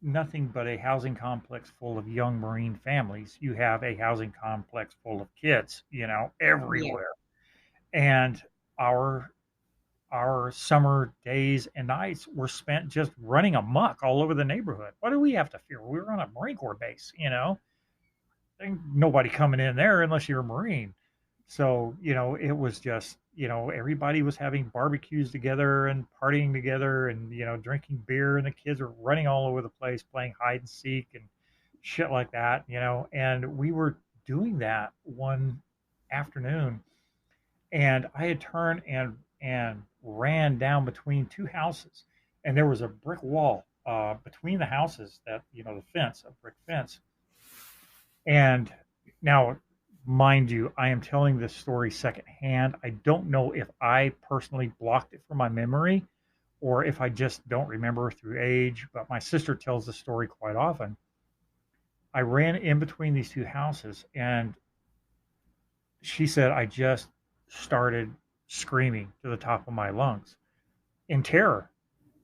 S1: nothing but a housing complex full of young Marine families, you have a housing complex full of kids, you know,
S2: Yeah.
S1: everywhere. And our our summer days and nights were spent just running amok all over the neighborhood. What do we have to fear? We were on a Marine Corps base, you know. Ain't nobody coming in there unless you're a Marine. So, you know, it was just, you know, everybody was having barbecues together and partying together and, you know, drinking beer, and the kids were running all over the place playing hide and seek and shit like that, you know. And we were doing that one afternoon, and I had turned and ran down between two houses, and there was a brick wall between the houses, that, you know, the fence, a brick fence. And now, mind you, I am telling this story secondhand. I don't know if I personally blocked it from my memory or if I just don't remember through age, but my sister tells the story quite often. I ran in between these two houses, and she said I just started screaming to the top of my lungs in terror.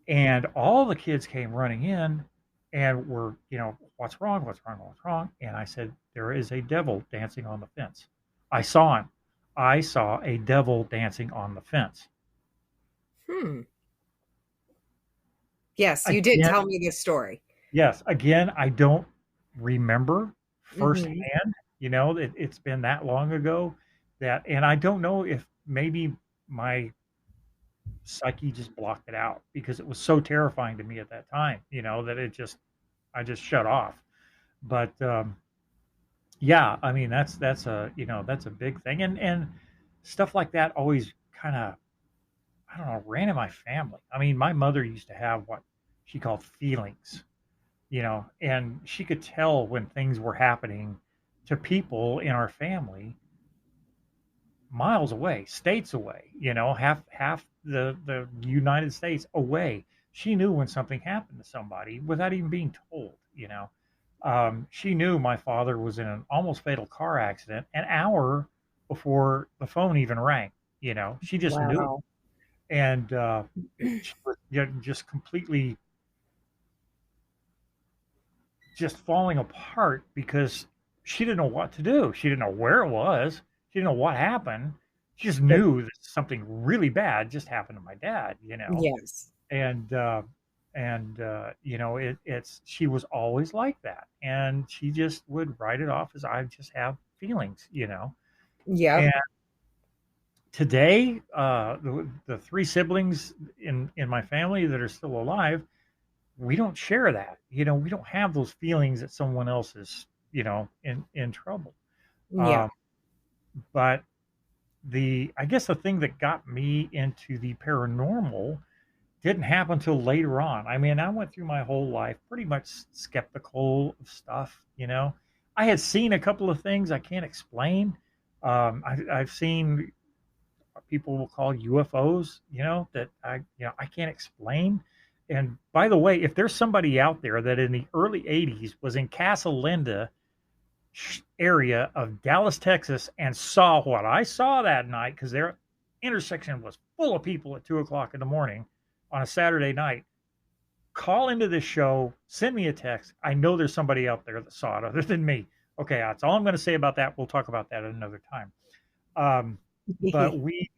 S1: And all the kids came running in and were, you know, what's wrong? What's wrong? What's wrong? And I said, there is a devil dancing on the fence. I saw him. I saw a devil dancing on the fence.
S2: Hmm. Yes, you did
S1: Again,
S2: tell me this story.
S1: yes, again, I don't remember
S2: Hmm.
S1: firsthand. You know, it's been that long ago that, and I don't know if maybe my psyche just blocked it out because it was so terrifying to me at that time, you know, that I just shut off. But yeah, I mean that's a, you know, that's a big thing, and stuff like that always kind of, I don't know, ran in my family. I mean, my mother used to have what she called feelings, you know, and she could tell when things were happening to people in our family miles away, states away, you know, half the United States away. She knew when something happened to somebody without even being told, you know. She knew my father was in an almost fatal car accident an hour before the phone even rang. You know, she just knew it,
S2: Wow.
S1: and she was, you know, just completely just falling apart because she didn't know what to do. She didn't know where it was. She didn't know what happened. She just knew that something really bad just happened to my dad. You know,
S2: Yes.
S1: and you know, it's she was always like that, and she just would write it off as I just have feelings, you know.
S2: Yep.
S1: And today, the three siblings in my family that are still alive, we don't share that, you know. We don't have those feelings that someone else is, you know, in trouble.
S2: Yeah.
S1: um, but the I guess the thing that got me into the paranormal didn't happen until later on. I mean, I went through my whole life pretty much skeptical of stuff, you know. I had seen a couple of things I can't explain. I've seen people will call UFOs, you know, that I can't explain. And by the way, if there's somebody out there that in the early 80s was in Casa Linda area of Dallas, Texas, and saw what I saw that night, because their intersection was full of people at 2 o'clock in the morning on a Saturday night, call into this show, send me a text. I know there's somebody out there that saw it other than me. Okay, that's all I'm going to say about that. We'll talk about that at another time. Um, but we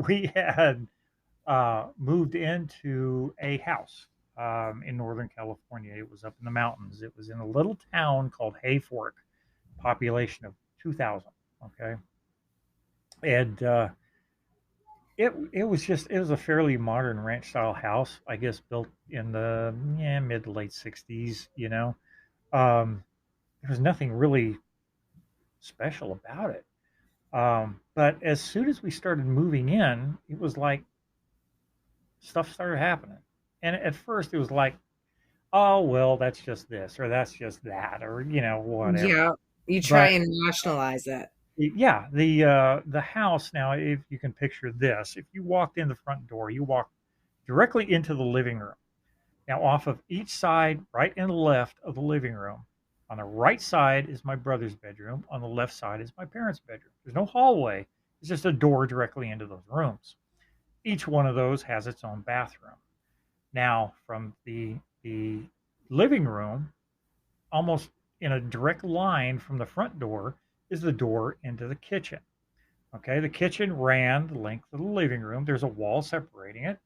S1: we had moved into a house in Northern California. It was up in the mountains. It was in a little town called Hayfork, population of 2,000. Okay, and it was just, it was a fairly modern ranch style house, I guess, built in the, yeah, mid to late 60s. You know, um, there was nothing really special about it. But as soon as we started moving in, it was like stuff started happening. And at first, it was like, oh, well, that's just this, or that's just that, or, whatever.
S2: Yeah. You try
S1: But
S2: and rationalize it.
S1: yeah, the house now, if you can picture this, if you walked in the front door, you walk directly into the living room. Now, off of each side, right and left of the living room, on the right side is my brother's bedroom. On the left side is my parents' bedroom. There's no hallway. It's just a door directly into those rooms. Each one of those has its own bathroom. Now, from the living room, almost in a direct line from the front door, is the door into the kitchen. Okay, the kitchen ran the length of the living room. There's a wall separating it.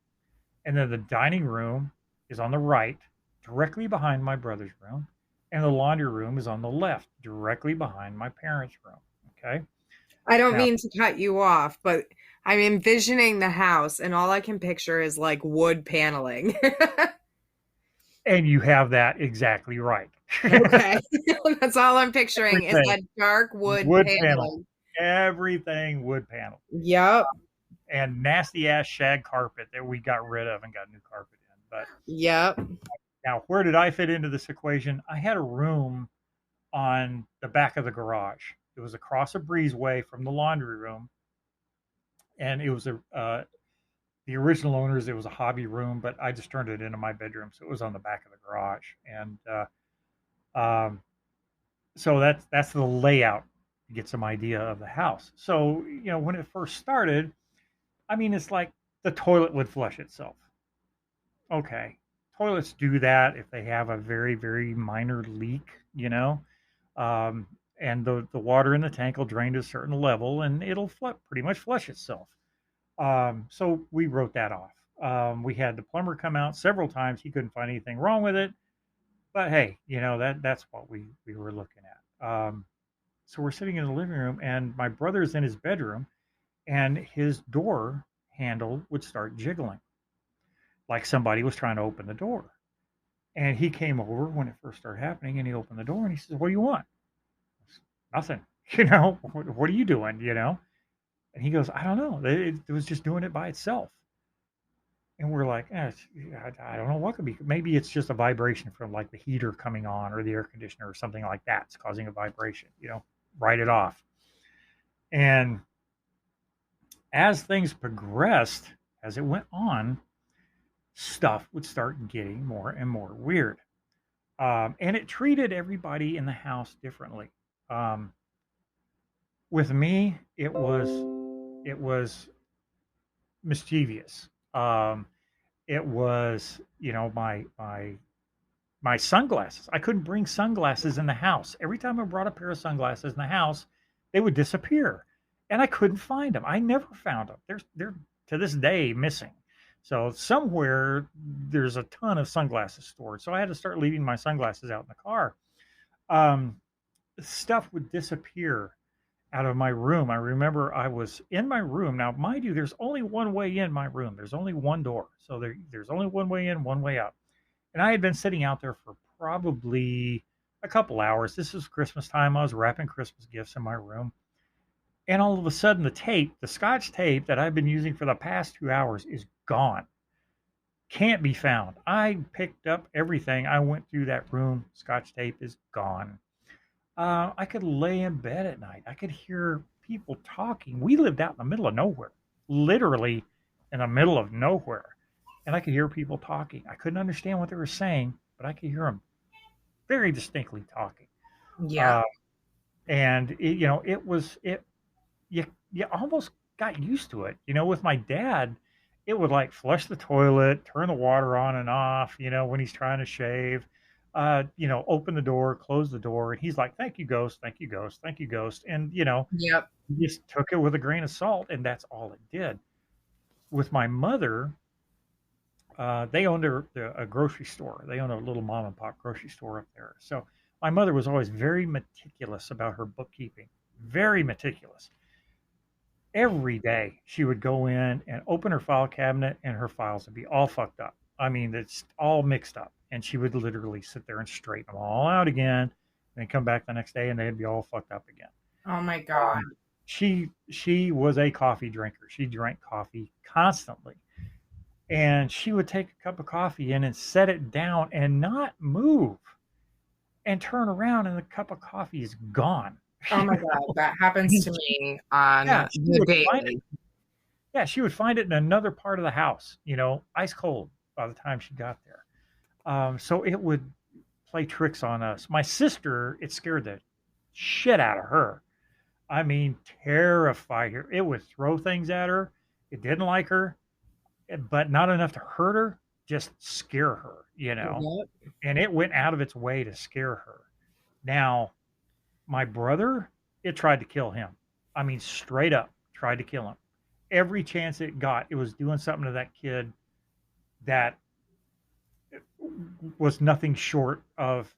S1: And then the dining room is on the right, directly behind my brother's room. And the laundry room is on the left, directly behind my parents' room. Okay.
S2: I don't
S1: Now,
S2: mean to cut you off, but I'm envisioning the house, and all I can picture is like wood paneling.
S1: and you have that exactly right.
S2: Okay. That's all I'm picturing is
S1: Everything
S2: that dark wood
S1: wood panel,
S2: paneling.
S1: everything wood panel,
S2: Yep.
S1: and nasty ass shag carpet that we got rid of and got new carpet in. But
S2: Yep.
S1: now, where did I fit into this equation? I had a room on the back of the garage. It was across a breezeway from the laundry room, and it was the original owners. It was a hobby room, but I just turned it into my bedroom, so it was on the back of the garage. And um, so that's the layout to get some idea of the house. So when it first started, I mean, it's like the toilet would flush itself. Okay, toilets do that if they have a very very minor leak, um, and the water in the tank will drain to a certain level, and it'll pretty much flush itself. So we wrote that off. We had the plumber come out several times. He couldn't find anything wrong with it. But hey, that's what we were looking at. So we're sitting in the living room, and my brother's in his bedroom, and his door handle would start jiggling like somebody was trying to open the door. And he came over when it first started happening, and he opened the door and he says, "What do you want?" Nothing. What are you doing? And he goes, "I don't know. It was just doing it by itself." And we're like, I don't know what could be. Maybe it's just a vibration from like the heater coming on or the air conditioner or something like that. It's causing a vibration, write it off. And as things progressed, as it went on, stuff would start getting more and more weird. And it treated everybody in the house differently. Um, with me, it was mischievous. It was, my sunglasses. I couldn't bring sunglasses in the house. Every time I brought a pair of sunglasses in the house, they would disappear, and I couldn't find them. I never found them. They're to this day missing. So somewhere there's a ton of sunglasses stored. So I had to start leaving my sunglasses out in the car. Um, Stuff would disappear out of my room. I remember I was in my room. Now, mind you, there's only one way in my room. There's only one door. So there's only one way in, one way out. And I had been sitting out there for probably a couple hours. This was Christmas time. I was wrapping Christmas gifts in my room. And all of a sudden, the Scotch tape that I've been using for the past 2 hours is gone. Can't be found. I picked up everything. I went through that room. Scotch tape is gone. I could lay in bed at night. I could hear people talking. We lived out in the middle of nowhere, literally in the middle of nowhere. And I could hear people talking. I couldn't understand what they were saying, but I could hear them very distinctly talking.
S2: Yeah.
S1: Uh, and you almost got used to it. With my dad, it would like flush the toilet, turn the water on and off, when he's trying to shave. Open the door, close the door, and he's like, "Thank you, ghost, thank you, ghost, thank you, ghost." And
S2: Yep.
S1: he just took it with a grain of salt, and that's all it did. With my mother, they owned a grocery store. They owned a little mom and pop grocery store up there. So my mother was always very meticulous about her bookkeeping, very meticulous. Every day she would go in and open her file cabinet, and her files would be all fucked up. I mean, it's all mixed up. And she would literally sit there and straighten them all out again, and come back the next day and they'd be all fucked up again.
S2: Oh my God.
S1: She was a coffee drinker. She drank coffee constantly. And she would take a cup of coffee in and set it down and not move and turn around and the cup of coffee is gone.
S2: Oh my God. That happens to me on
S1: Yeah, she
S2: the
S1: would find it.
S2: daily.
S1: Yeah, she would find it in another part of the house, ice cold by the time she got there. So it would play tricks on us. My sister, it scared the shit out of her. I mean, terrified her. It would throw things at her. It didn't like her, but not enough to hurt her, just scare her.
S2: Yep.
S1: And it went out of its way to scare her. Now, my brother, it tried to kill him. I mean, straight up tried to kill him. Every chance it got, it was doing something to that kid that was nothing short of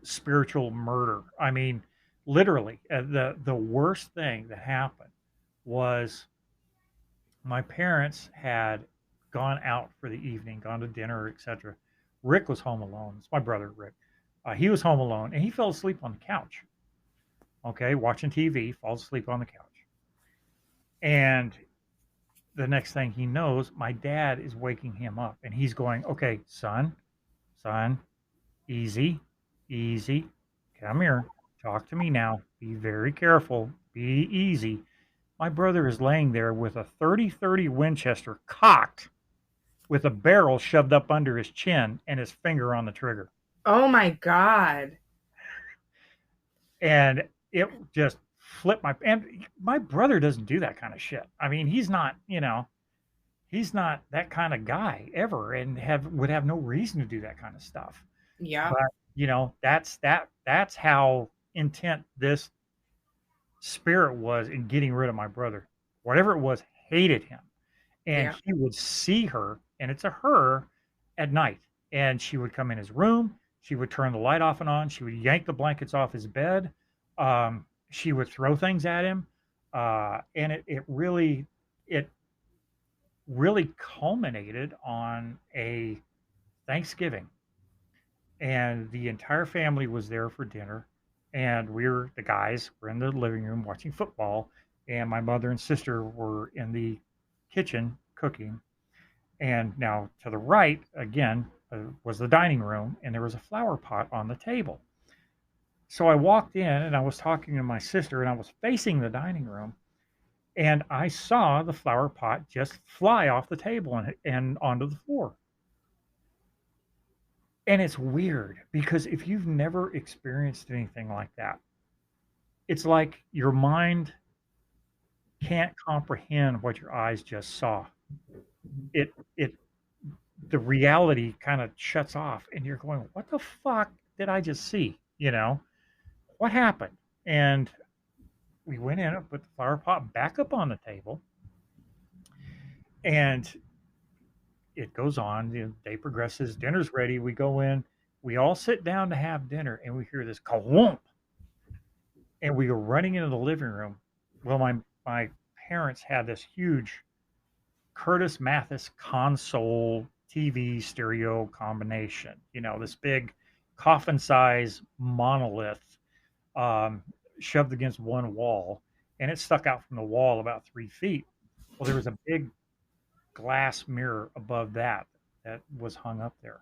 S1: spiritual murder. I mean, literally, the worst thing that happened was my parents had gone out for the evening, gone to dinner, etc. Rick was home alone. It's my brother, Rick. He was home alone and he fell asleep on the couch. Okay, watching TV, falls asleep on the couch. And the next thing he knows, my dad is waking him up and he's going, okay, son, easy, easy. Come here. Talk to me now. Be very careful. Be easy. My brother is laying there with a 30-30 Winchester cocked with a barrel shoved up under his chin and his finger on the trigger.
S2: Oh my God.
S1: And it just flipped my brother doesn't do that kind of shit. I mean, he's not that kind of guy ever and would have no reason to do that kind of stuff.
S2: Yeah.
S1: But, that's how intent this spirit was in getting rid of my brother. Whatever it was, hated him. And
S2: Yeah.
S1: he would see her, and it's a her at night. And she would come in his room. She would turn the light off and on. She would yank the blankets off his bed. She would throw things at him. And it really culminated on a Thanksgiving. And the entire family was there for dinner. And the guys were in the living room watching football. And my mother and sister were in the kitchen cooking. And now to the right, again, was the dining room, and there was a flower pot on the table. So I walked in and I was talking to my sister, and I was facing the dining room, and I saw the flower pot just fly off the table and onto the floor. And it's weird because if you've never experienced anything like that, it's like your mind can't comprehend what your eyes just saw. It the reality kind of shuts off and you're going, what the fuck did I just see? What happened? And we went in and put the flower pot back up on the table. And it goes on. The day progresses. Dinner's ready. We go in. We all sit down to have dinner, and we hear this ka-whomp. And we go running into the living room. Well, my parents had this huge Curtis Mathis console TV stereo combination. This big coffin size monolith shoved against one wall, and it stuck out from the wall about 3 feet. Well, there was a big glass mirror above that was hung up there.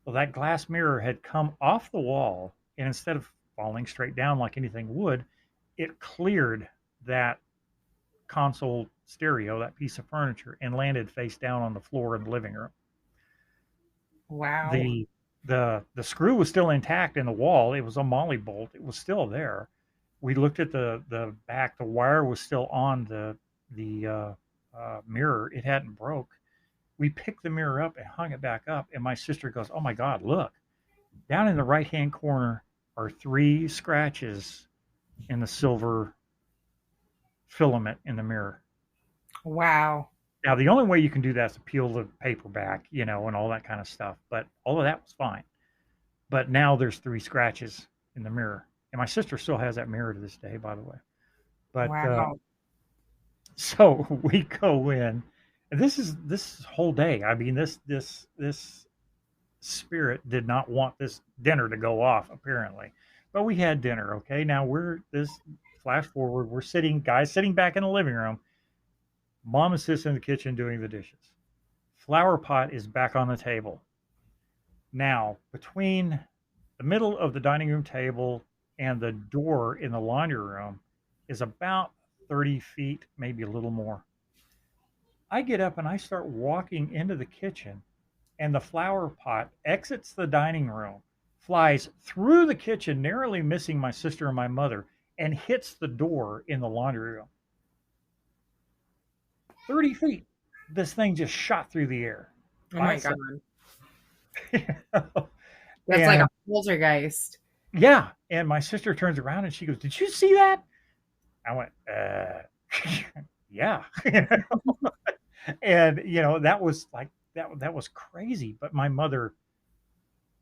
S1: Well, that glass mirror had come off the wall, and instead of falling straight down like anything would, it cleared that console stereo, that piece of furniture, and landed face down on the floor in the living room.
S2: Wow.
S1: The screw was still intact in the wall. It was a molly bolt. It was still there. We looked at the back. The wire was still on the mirror. It hadn't broke. We picked the mirror up and hung it back up. And my sister goes, "Oh my God, look! Down in the right hand corner are 3 scratches in the silver filament in the mirror."
S2: Wow.
S1: Now, the only way you can do that is to peel the paper back, and all that kind of stuff. But all of that was fine. But now there's 3 scratches in the mirror. And my sister still has that mirror to this day, by the way. But
S2: Wow.
S1: so we go in, and this whole day. I mean, this spirit did not want this dinner to go off, apparently. But we had dinner. Okay, now we're this flash forward. We're sitting back in the living room. Mom assists in the kitchen doing the dishes. Flower pot is back on the table. Now, between the middle of the dining room table and the door in the laundry room is about 30 feet, maybe a little more. I get up and I start walking into the kitchen, and the flower pot exits the dining room, flies through the kitchen, narrowly missing my sister and my mother, and hits the door in the laundry room. 30 feet. This thing just shot through the air
S2: Oh
S1: by
S2: my God.
S1: itself. You know?
S2: That's like a
S1: And
S2: poltergeist.
S1: yeah, and my sister turns around and she goes, "Did you see that?" I went, yeah. And that was like that was crazy. But my mother,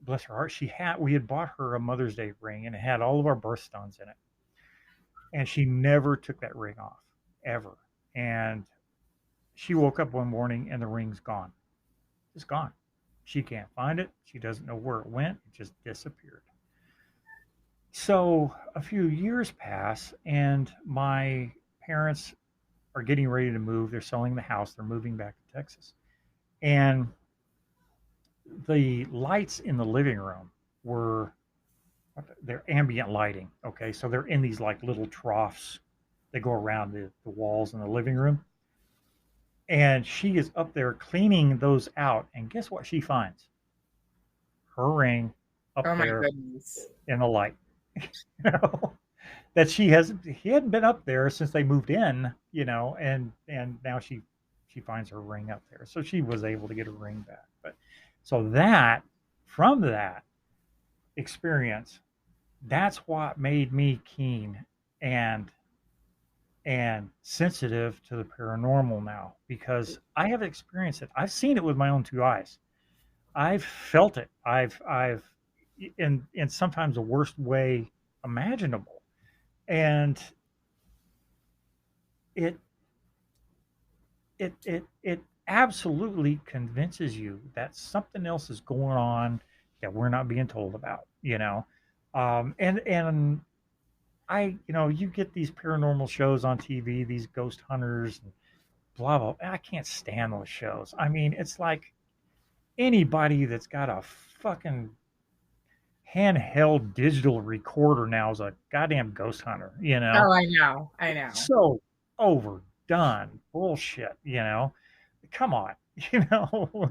S1: bless her heart, we had bought her a Mother's Day ring and it had all of our birthstones in it. And she never took that ring off, ever. And she woke up one morning and the ring's gone. It's gone. She can't find it. She doesn't know where it went. It just disappeared. So a few years pass, and my parents are getting ready to move. They're selling the house. They're moving back to Texas. And the lights in the living room were they're ambient lighting. Okay. So they're in these like little troughs that go around the walls in the living room. And she is up there cleaning those out. And guess what she finds? Her ring up
S2: Oh my
S1: there
S2: goodness.
S1: in the light. You know? That he hadn't been up there since they moved in, and now she finds her ring up there. So she was able to get her ring back. But so that from that experience, that's what made me keen and sensitive to the paranormal now because I have experienced it. I've seen it with my own two eyes. I've felt it. I've in sometimes the worst way imaginable. And it it absolutely convinces you that something else is going on that we're not being told about. And you get these paranormal shows on TV, these ghost hunters and blah blah. I can't stand those shows. I mean, it's like anybody that's got a fucking handheld digital recorder now is a goddamn ghost hunter.
S2: Oh, I know. I know.
S1: So overdone bullshit. Come on,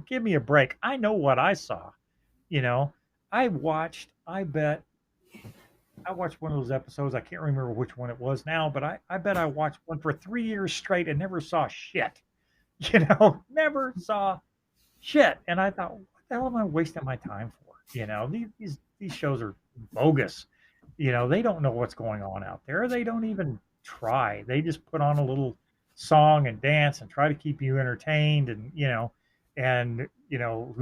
S1: give me a break. I know what I saw. You know, I watched one of those episodes. I can't remember which one it was now, but I bet I watched one for 3 years straight and never saw shit. Never saw shit. And I thought, what the hell am I wasting my time for? These shows are bogus. They don't know what's going on out there. They don't even try. They just put on a little song and dance and try to keep you entertained and keep you all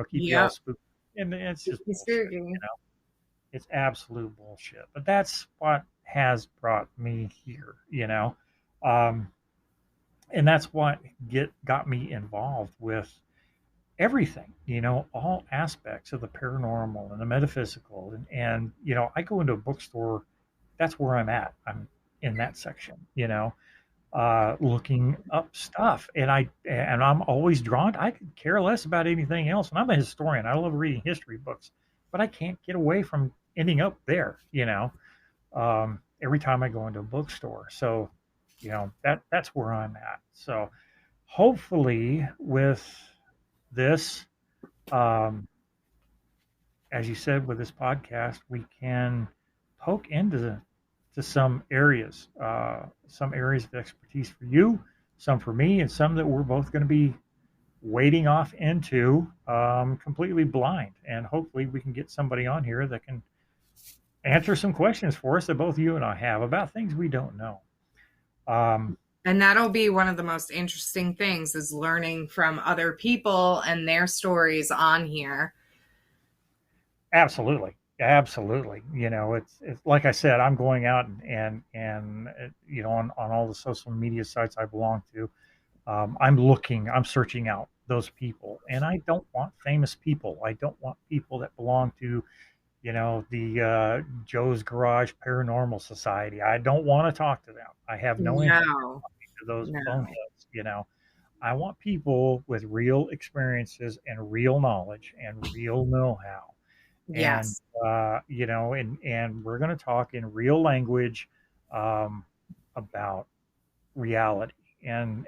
S2: Yep.
S1: spooked. And it's just
S2: It's
S1: bullshit.
S2: spooky.
S1: It's absolute bullshit. But that's what has brought me here. Um, and that's what got me involved with everything, all aspects of the paranormal and the metaphysical. And I go into a bookstore, that's where I'm at. I'm in that section, looking up stuff. And I'm always drawn. I could care less about anything else. And I'm a historian. I love reading history books, but I can't get away from ending up there, every time I go into a bookstore. So, that's where I'm at. So hopefully with this, um, as you said, with this podcast, we can poke into some areas of expertise for you, some for me, and some that we're both going to be wading off into completely blind. And hopefully, we can get somebody on here that can answer some questions for us that both you and I have about things we don't know. Um,
S2: And that'll be one of the most interesting things is learning from other people and their stories on here.
S1: Absolutely. Absolutely. It's like I said, I'm going out and on all the social media sites I belong to, I'm searching out those people. And I don't want famous people. I don't want people that belong to the Joe's Garage Paranormal Society. I don't want to talk to them. I have no interest
S2: No,
S1: in those
S2: no.
S1: boneheads. I want people with real experiences and real knowledge and real know-how. And
S2: Yes.
S1: and we're going to talk in real language um, about reality. And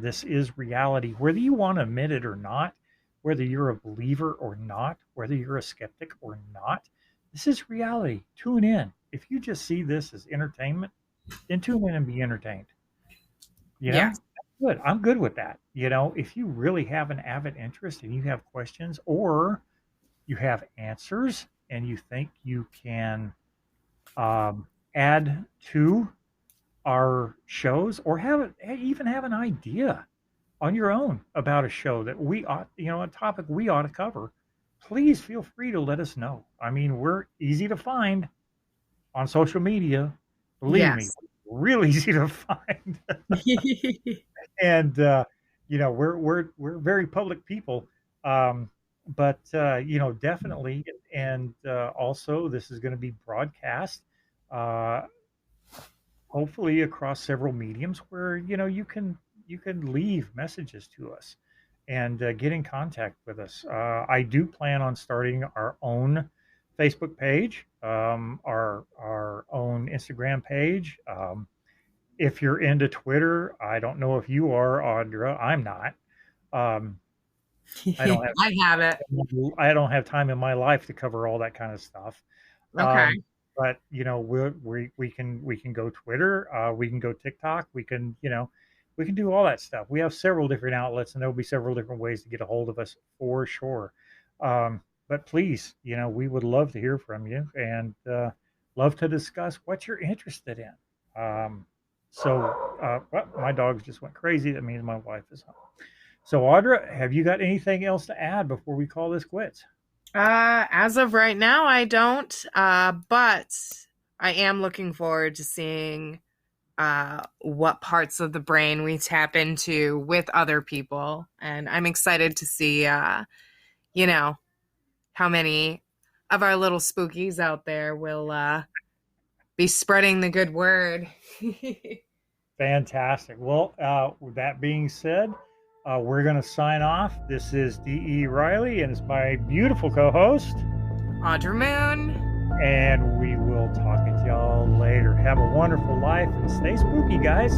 S1: this is reality, whether you want to admit it or not, whether you're a believer or not, whether you're a skeptic or not. This is reality. Tune in. If you just see this as entertainment, then tune in and be entertained. You know,
S2: Yes.
S1: good. I'm good with that. If you really have an avid interest and you have questions or you have answers and you think you can add to our shows or even have an idea on your own about a show that we ought, a topic we ought to cover, please feel free to let us know. I mean, we're easy to find on social media. Believe me,
S2: Yes.
S1: real easy to find. And we're very public people. But definitely, and also this is going to be broadcast. Uh, Hopefully across several mediums where you can leave messages to us and get in contact with us. I do plan on starting our own Facebook page, our own Instagram page. If you're into Twitter, I don't know if you are, Audra. I'm not. Um, I don't have
S2: I have it.
S1: I don't have time in my life to cover all that kind of stuff. Um,
S2: Okay.
S1: but we can go Twitter, we can go TikTok, we can do all that stuff. We have several different outlets, and there'll be several different ways to get a hold of us for sure. But please, we would love to hear from you and love to discuss what you're interested in. Well, my dogs just went crazy. That means my wife is home. So, Audra, have you got anything else to add before we call this quits?
S2: As of right now, I don't. But I am looking forward to seeing what parts of the brain we tap into with other people, and I'm excited to see, you know, how many of our little spookies out there will be spreading the good word.
S1: Fantastic. Well, with that being said, we're going to sign off. This is D.E. Riley, and it's my beautiful co host.
S2: Audra Moon.
S1: And we will talk to y'all later. Have a wonderful life and stay spooky, guys.